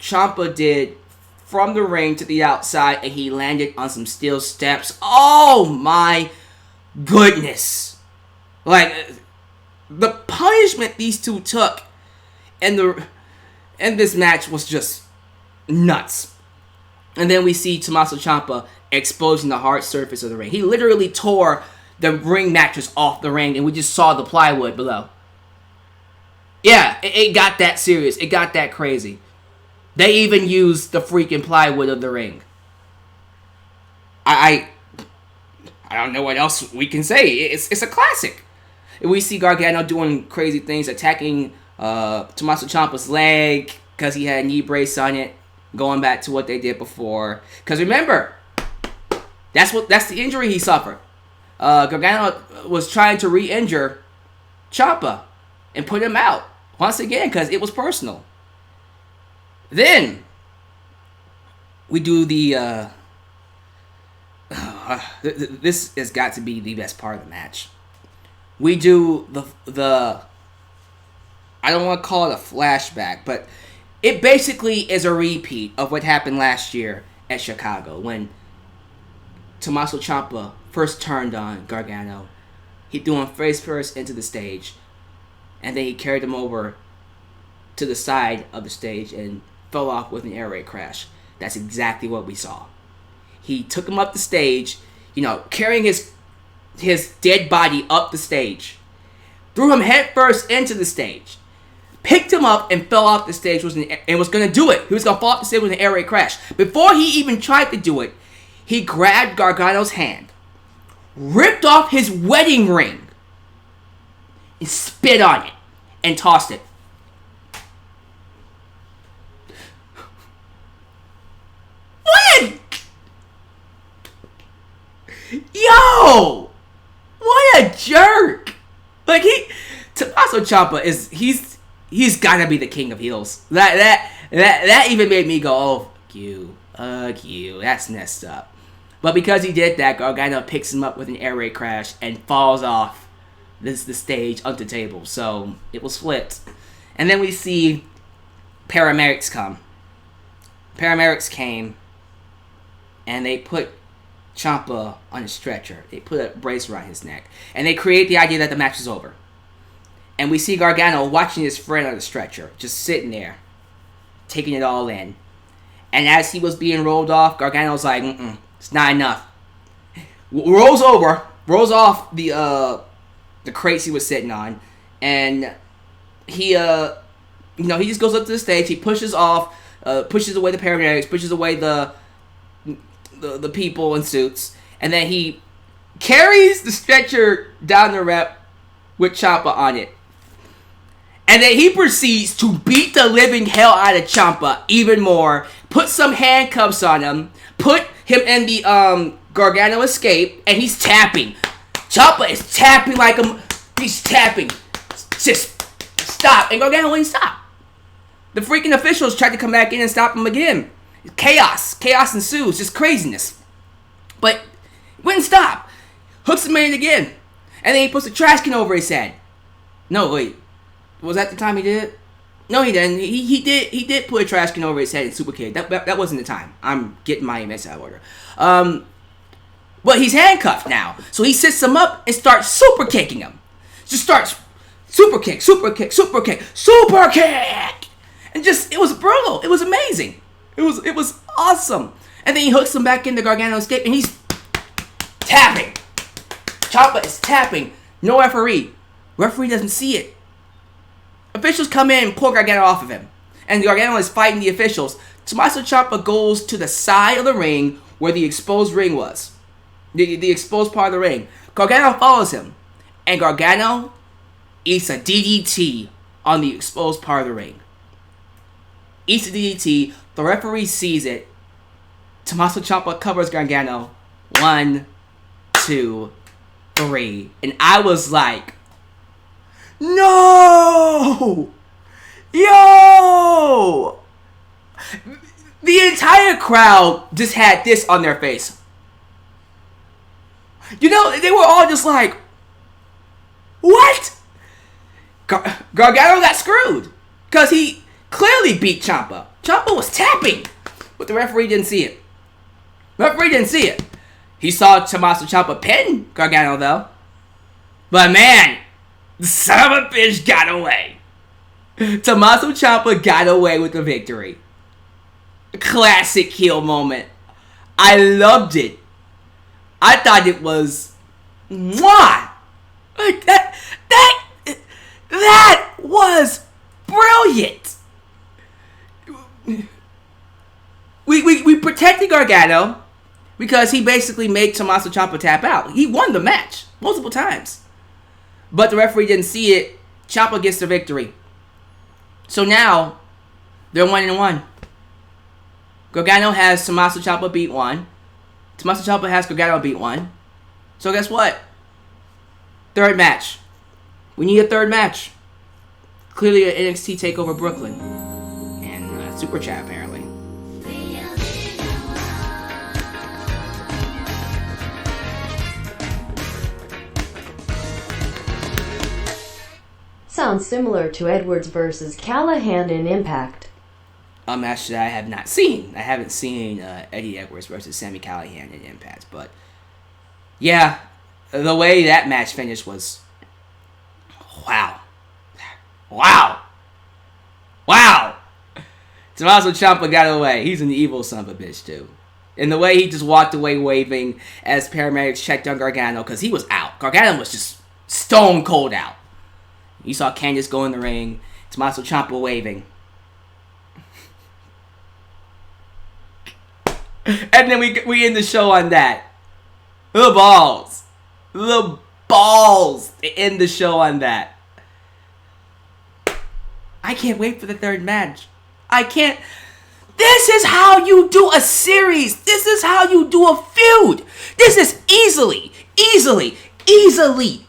Ciampa did from the ring to the outside, and he landed on some steel steps. Oh my goodness. Like, the punishment these two took and this match was just nuts. And then we see Tommaso Ciampa exposing the hard surface of the ring. He literally tore the ring mattress off the ring, and we just saw the plywood below. Yeah, it got that serious. It got that crazy. They even used the freaking plywood of the ring. I don't know what else we can say. It's a classic. We see Gargano doing crazy things, attacking Tommaso Ciampa's leg because he had a knee brace on it, going back to what they did before. Because remember, that's the injury he suffered. Gargano was trying to re-injure Ciampa and put him out once again because it was personal. Then we do the this has got to be the best part of the match. We do the I don't want to call it a flashback, but it basically is a repeat of what happened last year at Chicago when Tommaso Ciampa first turned on Gargano. He threw him face first into the stage, and then he carried him over to the side of the stage and fell off with an air raid crash. That's exactly what we saw. He took him up the stage, carrying his dead body up the stage, threw him head first into the stage, picked him up and fell off the stage and was going to do it. He was going to fall off the stage with an air raid crash. Before he even tried to do it, he grabbed Gargano's hand, ripped off his wedding ring, and spit on it and tossed it. Yo! What a jerk! Like, Tommaso Ciampa he's gotta be the king of heels. That even made me go, oh, fuck you, that's messed up. But because he did that, Gargano picks him up with an air raid crash and falls off the stage onto the table. So it was flipped. And then we see paramedics come. Paramedics came and they put Ciampa on a stretcher. They put a brace around his neck. And they create the idea that the match is over. And we see Gargano watching his friend on the stretcher, just sitting there, taking it all in. And as he was being rolled off, Gargano's like, it's not enough. Rolls off the crates he was sitting on, and he he just goes up to the stage. He pushes away the paramedics, pushes away the people in suits, and then he carries the stretcher down the ramp with Ciampa on it. And then he proceeds to beat the living hell out of Ciampa even more, put some handcuffs on him, put him in the Gargano escape, and he's tapping. Ciampa is tapping he's tapping. Just stop. And Gargano wouldn't stop. The freaking officials tried to come back in and stop him again. Chaos ensues, just craziness. But wouldn't stop. Hooks him in again. And then he puts a trash can over his head. No, wait. Was that the time he did it? No, he didn't. He did put a trash can over his head and super kick. That wasn't the time. I'm getting my events out of order. But he's handcuffed now. So he sits him up and starts super kicking him. Just starts super kick. And it was brutal. It was amazing. It was awesome. And then he hooks him back into Gargano escape and he's tapping. Ciampa is tapping. No referee. Referee doesn't see it. Officials come in and pull Gargano off of him. And Gargano is fighting the officials. Tommaso Ciampa goes to the side of the ring where the exposed ring was. The exposed part of the ring. Gargano follows him. And Gargano eats a DDT on the exposed part of the ring. Eats a DDT. The referee sees it. Tommaso Ciampa covers Gargano. 1, 2, 3. And I was like, no! Yo! The entire crowd just had this on their face. They were all just like, what? Gargano got screwed. Because he clearly beat Ciampa. Ciampa was tapping. But the referee didn't see it. He saw Tommaso Ciampa pin Gargano though. But man, the son of a bitch got away. Tommaso Ciampa got away with the victory. Classic heel moment. I loved it. I thought it was mwah! Like that was brilliant. We protected Gargano because he basically made Tommaso Ciampa tap out. He won the match multiple times. But the referee didn't see it. Ciampa gets the victory. So now, they're 1-1. Gargano has Tommaso Ciampa beat 1. Tommaso Ciampa has Gargano beat 1. So guess what? Third match. We need a third match. Clearly an NXT Takeover Brooklyn. And Super Chat apparently. Sounds similar to Edwards versus Callahan in Impact. A match that I have not seen. I haven't seen Eddie Edwards versus Sami Callihan in Impact. But, yeah, the way that match finished was, wow. Tommaso Ciampa got away. He's an evil son of a bitch, too. And the way he just walked away waving as paramedics checked on Gargano, because he was out. Gargano was just stone cold out. You saw Candice go in the ring. Tommaso Ciampa waving. And then we end the show on that. The balls to end the show on that. I can't wait for the third match. I can't. This is how you do a series. This is how you do a feud. This is easily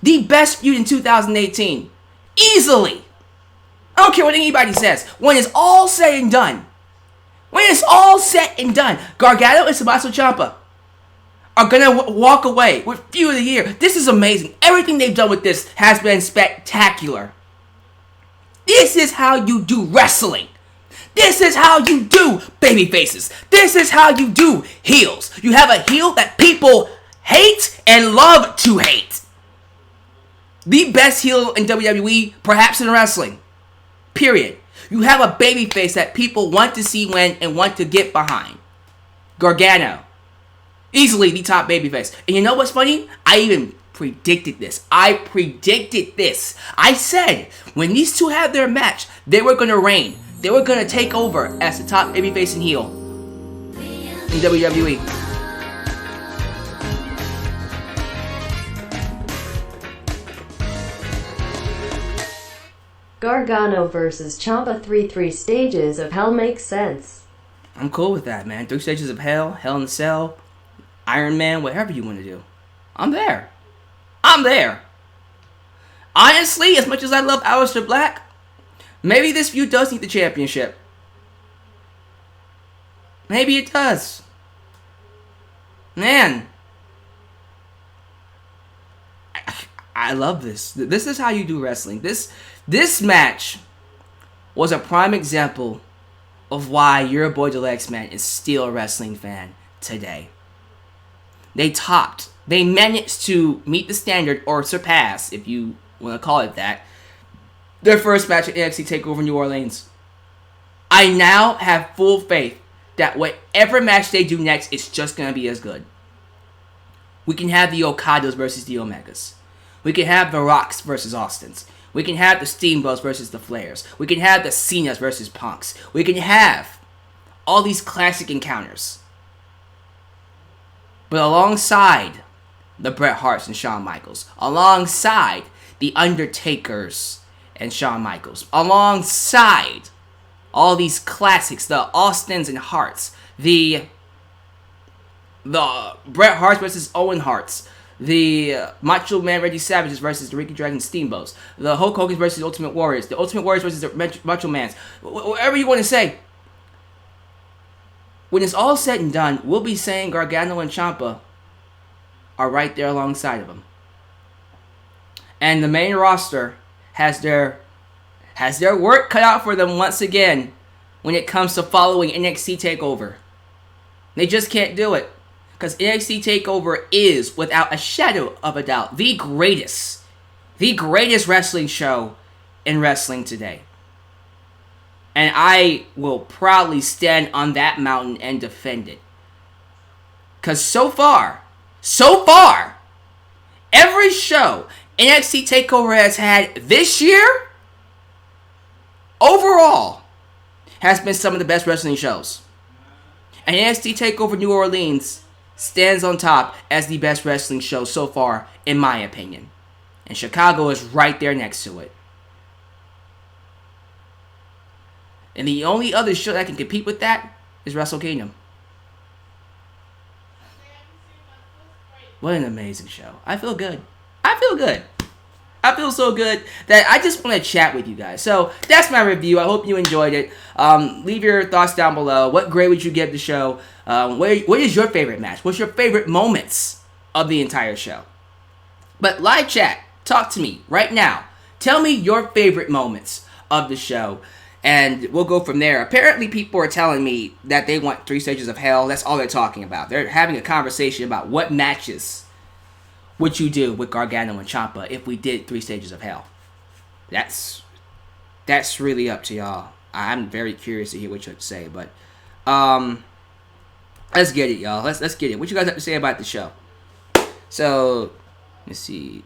the best feud in 2018. Easily. I don't care what anybody says. When it's all said and done, Gargano and Tommaso Ciampa are going to walk away with feud of the year. This is amazing. Everything they've done with this has been spectacular. This is how you do wrestling. This is how you do baby faces. This is how you do heels. You have a heel that people hate and love to hate. The best heel in WWE, perhaps in wrestling. Period. You have a babyface that people want to see win and want to get behind. Gargano. Easily the top babyface. And you know what's funny? I even predicted this. I predicted this. I said when these two had their match, they were going to reign. They were going to take over as the top babyface and heel in WWE. Gargano versus Ciampa 3 stages of hell makes sense. I'm cool with that, man. 3 stages of hell, Hell in a Cell, Iron Man, whatever you want to do. I'm there. I'm there. Honestly, as much as I love Aleister Black, maybe this feud does need the championship. Maybe it does. Man. I love this. This is how you do wrestling. This match was a prime example of why your boy the Lex Man is still a wrestling fan today. They managed to meet the standard, or surpass, if you want to call it that, their first match at NXT Takeover New Orleans. I now have full faith that whatever match they do next, it's just going to be as good. We can have the Okadas versus the Omegas. We can have the Rocks versus Austins. We can have the Steamboats versus the Flairs. We can have the Cenas versus Punks. We can have all these classic encounters. But alongside the Bret Harts and Shawn Michaels, alongside the Undertakers and Shawn Michaels, alongside all these classics, the Austins and Harts, the Bret Harts versus Owen Harts, the Macho Man Reggie Savages versus the Ricky Dragon Steamboats, the Hulk Hogan versus the Ultimate Warriors, the Ultimate Warriors versus the Macho Mans, whatever you want to say. When it's all said and done, we'll be saying Gargano and Ciampa are right there alongside of them. And the main roster has their work cut out for them once again when it comes to following NXT TakeOver. They just can't do it. Because NXT TakeOver is, without a shadow of a doubt, the greatest wrestling show in wrestling today. And I will proudly stand on that mountain and defend it. Because so far, every show NXT TakeOver has had this year, overall, has been some of the best wrestling shows. And NXT TakeOver New Orleans stands on top as the best wrestling show so far, in my opinion. And Chicago is right there next to it. And the only other show that can compete with that is Wrestle Kingdom. What an amazing show. I feel good. I feel so good that I just want to chat with you guys. So that's my review. I hope you enjoyed it. Leave your thoughts down below. What grade would you give the show? What is your favorite match? What's your favorite moments of the entire show? But live chat, talk to me right now. Tell me your favorite moments of the show, and we'll go from there. Apparently, people are telling me that they want 3 stages of hell. That's all they're talking about. They're having a conversation about what matches would you do with Gargano and Ciampa if we did 3 stages of hell. That's really up to y'all. I'm very curious to hear what you have to say, but let's get it, y'all. Let's get it. What you guys have to say about the show? So let's see.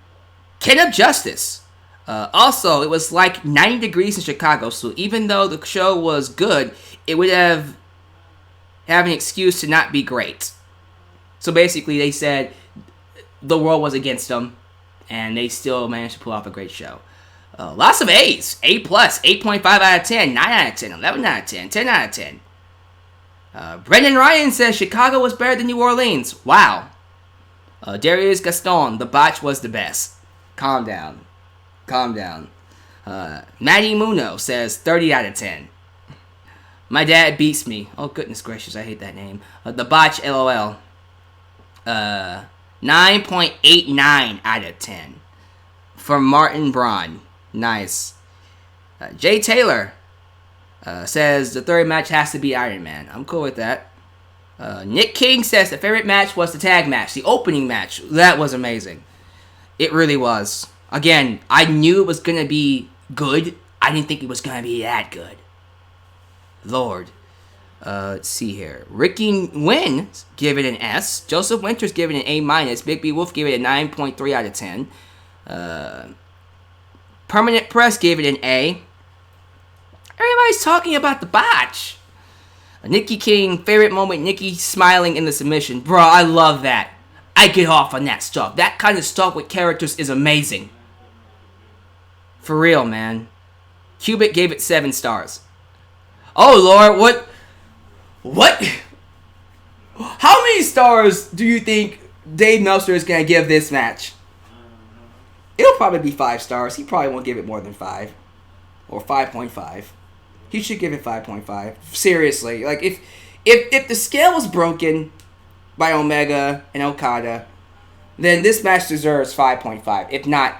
King of Justice. Also, it was like 90 degrees in Chicago, so even though the show was good, it would have an excuse to not be great. So basically, they said the world was against them, and they still managed to pull off a great show. Lots of A's. A+, 8.5 out of 10, 9 out of 10, 11 out of 10, 10 out of 10. Brendan Ryan says Chicago was better than New Orleans. Wow. Darius Gaston, the botch was the best. Calm down. Matty Muno says 30 out of 10. My dad beats me. Oh, goodness gracious, I hate that name. The botch, LOL. 9.89 out of 10. From Martin Braun. Nice. Jay Taylor says the third match has to be Iron Man. I'm cool with that. Nick King says the favorite match was the tag match. The opening match. That was amazing. It really was. Again, I knew it was going to be good. I didn't think it was going to be that good. Lord. Let's see here. Ricky Wynn give it an S. Joseph Winters give it an A-. Big B Wolf gave it a 9.3 out of 10. Permanent Press gave it an A. Everybody's talking about the botch. Nikki King, favorite moment, Nikki smiling in the submission. Bro, I love that. I get off on that stuff. That kind of stuff with characters is amazing. For real, man. Cubic gave it 7 stars. Oh, Lord, what? How many stars do you think Dave Meltzer is going to give this match? It'll probably be 5 stars. He probably won't give it more than 5. Or 5.5. He should give it 5.5. Seriously. Like, if the scale was broken by Omega and Okada, then this match deserves 5.5. If not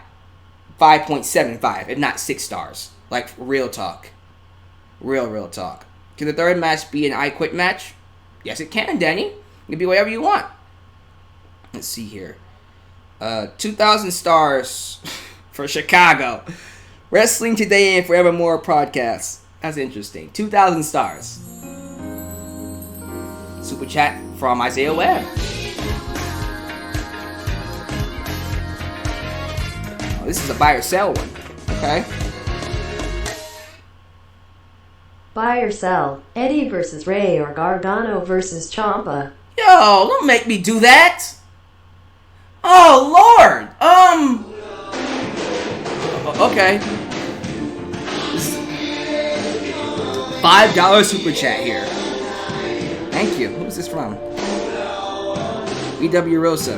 5.75. If not 6 stars. Like, real talk. Real talk. Can the third match be an I Quit match? Yes, it can, Danny. It can be whatever you want. Let's see here. 2,000 stars for Chicago. Wrestling Today and Forevermore podcast. That's interesting. 2,000 stars. Super chat from Isaiah Webb. Oh, this is a buy or sell one. Okay. Buy or sell. Eddie versus Ray or Gargano versus Ciampa. Yo, don't make me do that. Oh, Lord. Okay. $5 super chat here. Thank you. Who's this from? BW Rosa.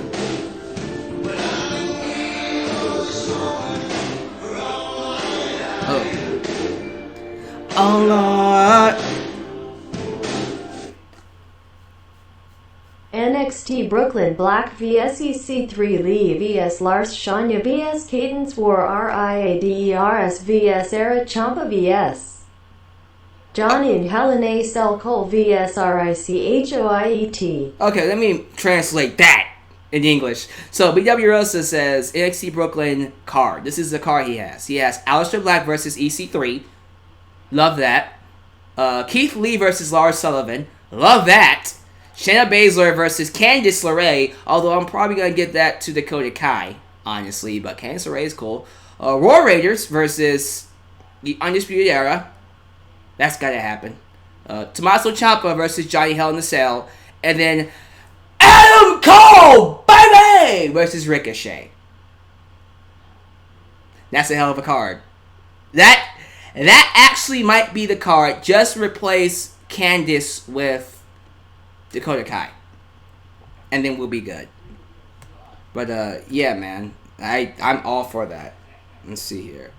Oh, Lord. NXT Brooklyn Black vs EC3 Lee vs Lars Shania vs Cadence War RIADERS vs Era Ciampa vs Johnny and Helen A. Cell Cole vs RICHOIET. Okay, let me translate that in English. So, BW Rosa says NXT Brooklyn card. This is the card he has. He has Aleister Black versus EC3. Love that. Keith Lee versus Lars Sullivan. Love that. Shayna Baszler versus Candice LeRae. Although I'm probably going to get that to Dakota Kai, honestly. But Candice LeRae is cool. Raw Raiders versus the Undisputed Era. That's got to happen. Tommaso Ciampa versus Johnny Hell in the Cell. And then Adam Cole, baby, versus Ricochet. That's a hell of a card. That actually might be the card. Just replace Candice with Dakota Kai. And then we'll be good. But, yeah, man. I'm all for that. Let's see here.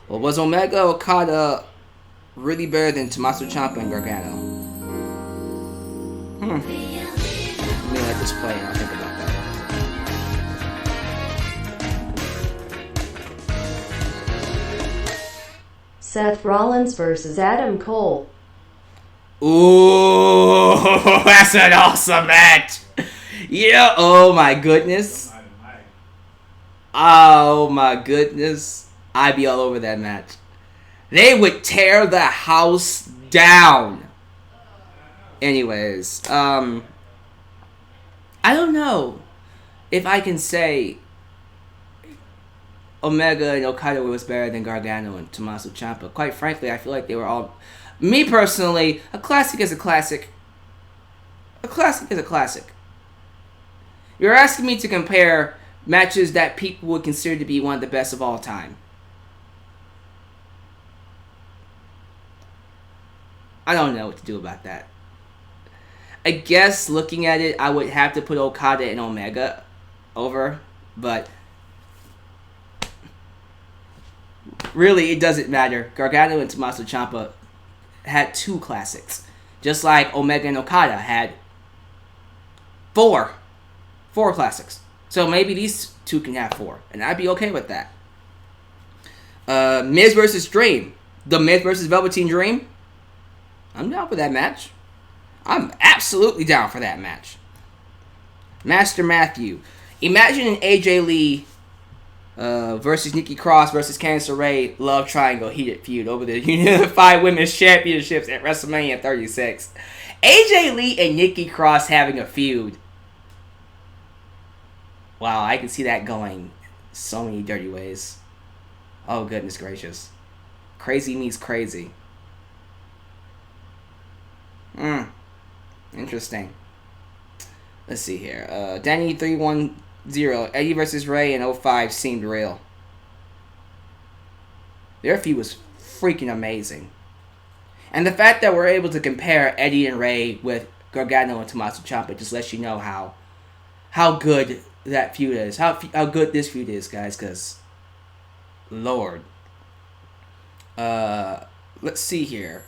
Well, was Omega Okada really better than Tommaso Ciampa and Gargano? Let me let this play and I'll think about that. Seth Rollins versus Adam Cole. Ooh, that's an awesome match. Yeah, oh my goodness. Oh my goodness. I'd be all over that match. They would tear the house down. Anyways, I don't know if I can say Omega and Okada was better than Gargano and Tommaso Ciampa. Quite frankly, I feel like they were all... Me personally, a classic is a classic. A classic is a classic. You're asking me to compare matches that people would consider to be one of the best of all time. I don't know what to do about that. I guess looking at it, I would have to put Okada and Omega over, but really it doesn't matter. Gargano and Tommaso Ciampa had 2 classics, just like Omega and Okada had 4 classics. So maybe these 2 can have 4, and I'd be okay with that. Miz versus Dream. The Miz versus Velveteen Dream. I'm down for that match. I'm absolutely down for that match. Master Matthew. Imagine an AJ Lee versus Nikki Cross versus Candice LeRae love triangle heated feud over the Unified Women's Championships at WrestleMania 36. AJ Lee and Nikki Cross having a feud. Wow, I can see that going so many dirty ways. Oh, goodness gracious. Crazy meets crazy. Interesting. Let's see here. Danny 310. Eddie versus Ray in 05 seemed real. Their feud was freaking amazing. And the fact that we're able to compare Eddie and Ray with Gargano and Tommaso Ciampa just lets you know how good that feud is. How good this feud is, guys, because Lord. Let's see here.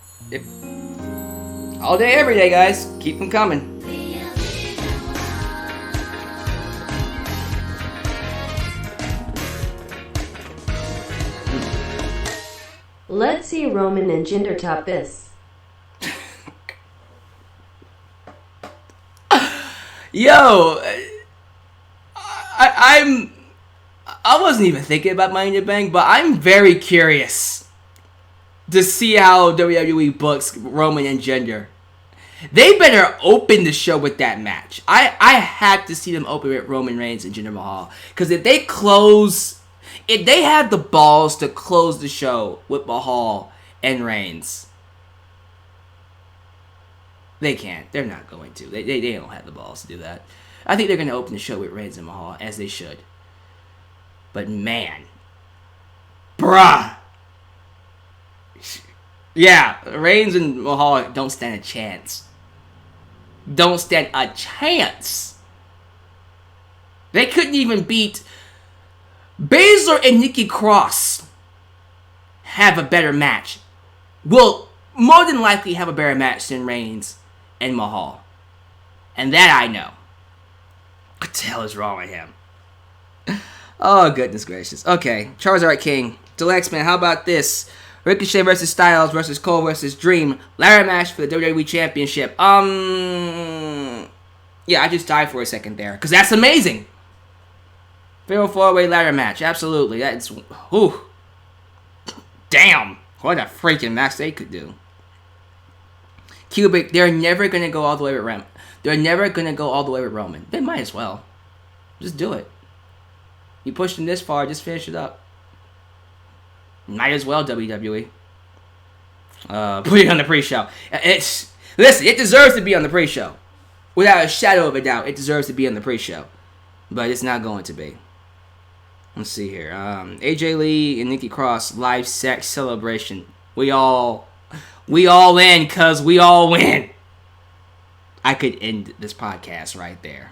All day, every day, guys. Keep them coming. Let's see Roman and Jinder top this. Yo, I wasn't even thinking about Money in the Bank, but I'm very curious to see how WWE books Roman and Jinder. They better open the show with that match. I have to see them open with Roman Reigns and Jinder Mahal. Because if they have the balls to close the show with Mahal and Reigns, they can't. They're not going to. They don't have the balls to do that. I think they're going to open the show with Reigns and Mahal, as they should. But man, bruh. Yeah, Reigns and Mahal don't stand a chance. Don't stand a chance. They couldn't even beat Baszler and Nikki Cross. Have a better match. Will more than likely have a better match than Reigns and Mahal. And that I know. What the hell is wrong with him? Oh, goodness gracious. Okay, Charizard King. Deluxe, man, how about this? Ricochet versus Styles versus Cole versus Dream. Ladder match for the WWE Championship. Yeah, I just died for a second there. Because that's amazing. Fatal 4-way ladder match. Absolutely. That's... Whew. Damn. What a freaking match they could do. Cubic, they're never going to go all the way with Roman. They're never going to go all the way with Roman. They might as well. Just do it. You pushed them this far, just finish it up. Might as well, WWE. Put it on the pre-show. Listen, it deserves to be on the pre-show. Without a shadow of a doubt, it deserves to be on the pre-show. But it's not going to be. Let's see here. AJ Lee and Nikki Cross live sex celebration. We all in, cause we all win. I could end this podcast right there.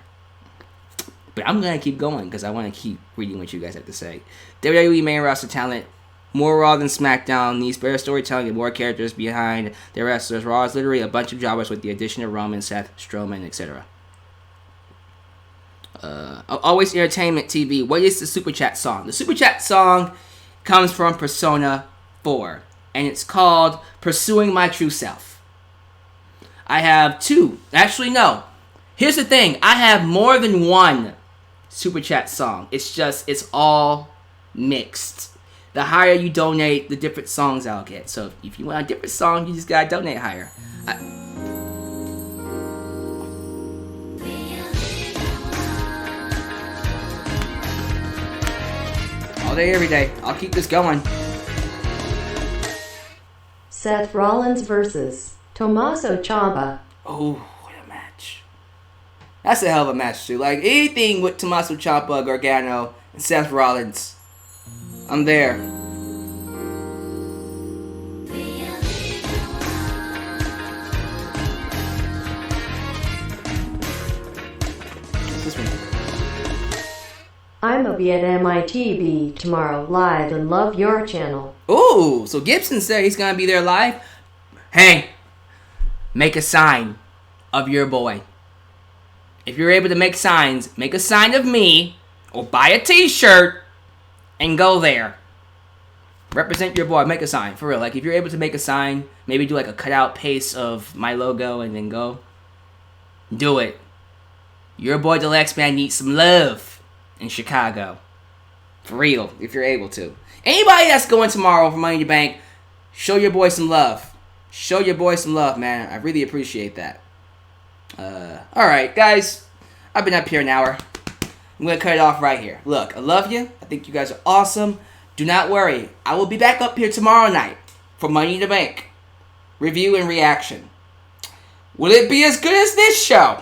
But I'm gonna keep going because I want to keep reading what you guys have to say. WWE main roster talent. More Raw than SmackDown needs better storytelling and more characters behind their wrestlers. Raw is literally a bunch of jobbers with the addition of Roman, Seth, Strowman, etc. Always Entertainment TV. What is the Super Chat song? The Super Chat song comes from Persona 4. And it's called Pursuing My True Self. I have two. Actually, no. Here's the thing. I have more than one Super Chat song. It's all mixed. The higher you donate, the different songs I'll get. So if you want a different song, you just gotta donate higher. All day, every day. I'll keep this going. Seth Rollins versus Tommaso Ciampa. Oh, what a match. That's a hell of a match, too. Like, anything with Tommaso Ciampa, Gargano, and Seth Rollins, I'm there. What's this one? I'ma be at MITB tomorrow live and love your channel. Ooh, so Gibson said he's gonna be there live. Hey, make a sign of your boy. If you're able to make signs, make a sign of me, or buy a t-shirt, and go there. Represent your boy, make a sign, for real. Like, if you're able to make a sign, maybe do like a cutout paste of my logo and then go. Do it. Your boy Deluxe Man needs some love in Chicago. For real, if you're able to. Anybody that's going tomorrow for Money in the Bank, show your boy some love. Show your boy some love, man. I really appreciate that. Alright, guys. I've been up here an hour. I'm going to cut it off right here. Look, I love you. I think you guys are awesome. Do not worry. I will be back up here tomorrow night for Money in the Bank. Review and reaction. Will it be as good as this show?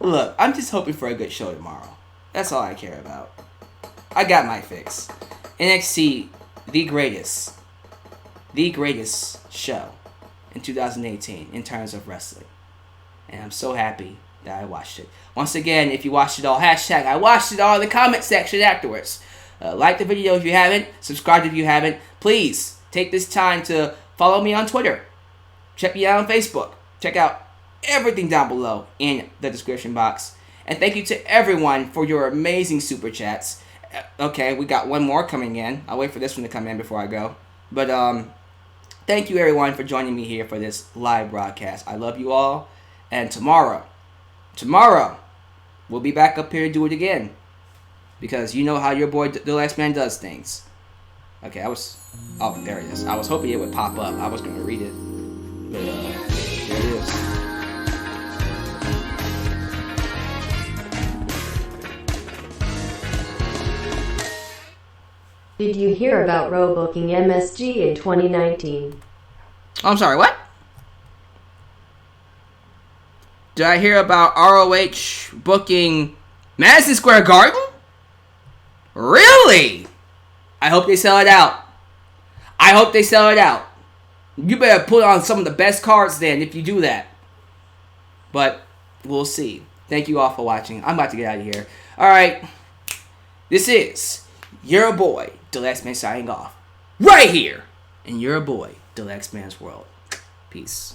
Look, I'm just hoping for a good show tomorrow. That's all I care about. I got my fix. NXT, the greatest show in 2018 in terms of wrestling. And I'm so happy that I watched it. Once again, if you watched it all, hashtag I watched it all in the comment section afterwards. Like the video if you haven't. Subscribe if you haven't. Please take this time to follow me on Twitter. Check me out on Facebook. Check out everything down below in the description box. And thank you to everyone for your amazing super chats. Okay, we got one more coming in. I'll wait for this one to come in before I go. But thank you everyone for joining me here for this live broadcast. I love you all. And tomorrow, we'll be back up here to do it again. Because you know how your boy, the last man, does things. Okay, oh, there it is. I was hoping it would pop up. I was going to read it. But, there it is. Did you hear about Raw booking MSG in 2019? Oh, I'm sorry, what? Did I hear about ROH booking Madison Square Garden? Really? I hope they sell it out. You better put on some of the best cards then if you do that. But we'll see. Thank you all for watching. I'm about to get out of here. Alright. This is your boy, The Last Man, signing off. Right here in your boy, The Last Man's World. Peace.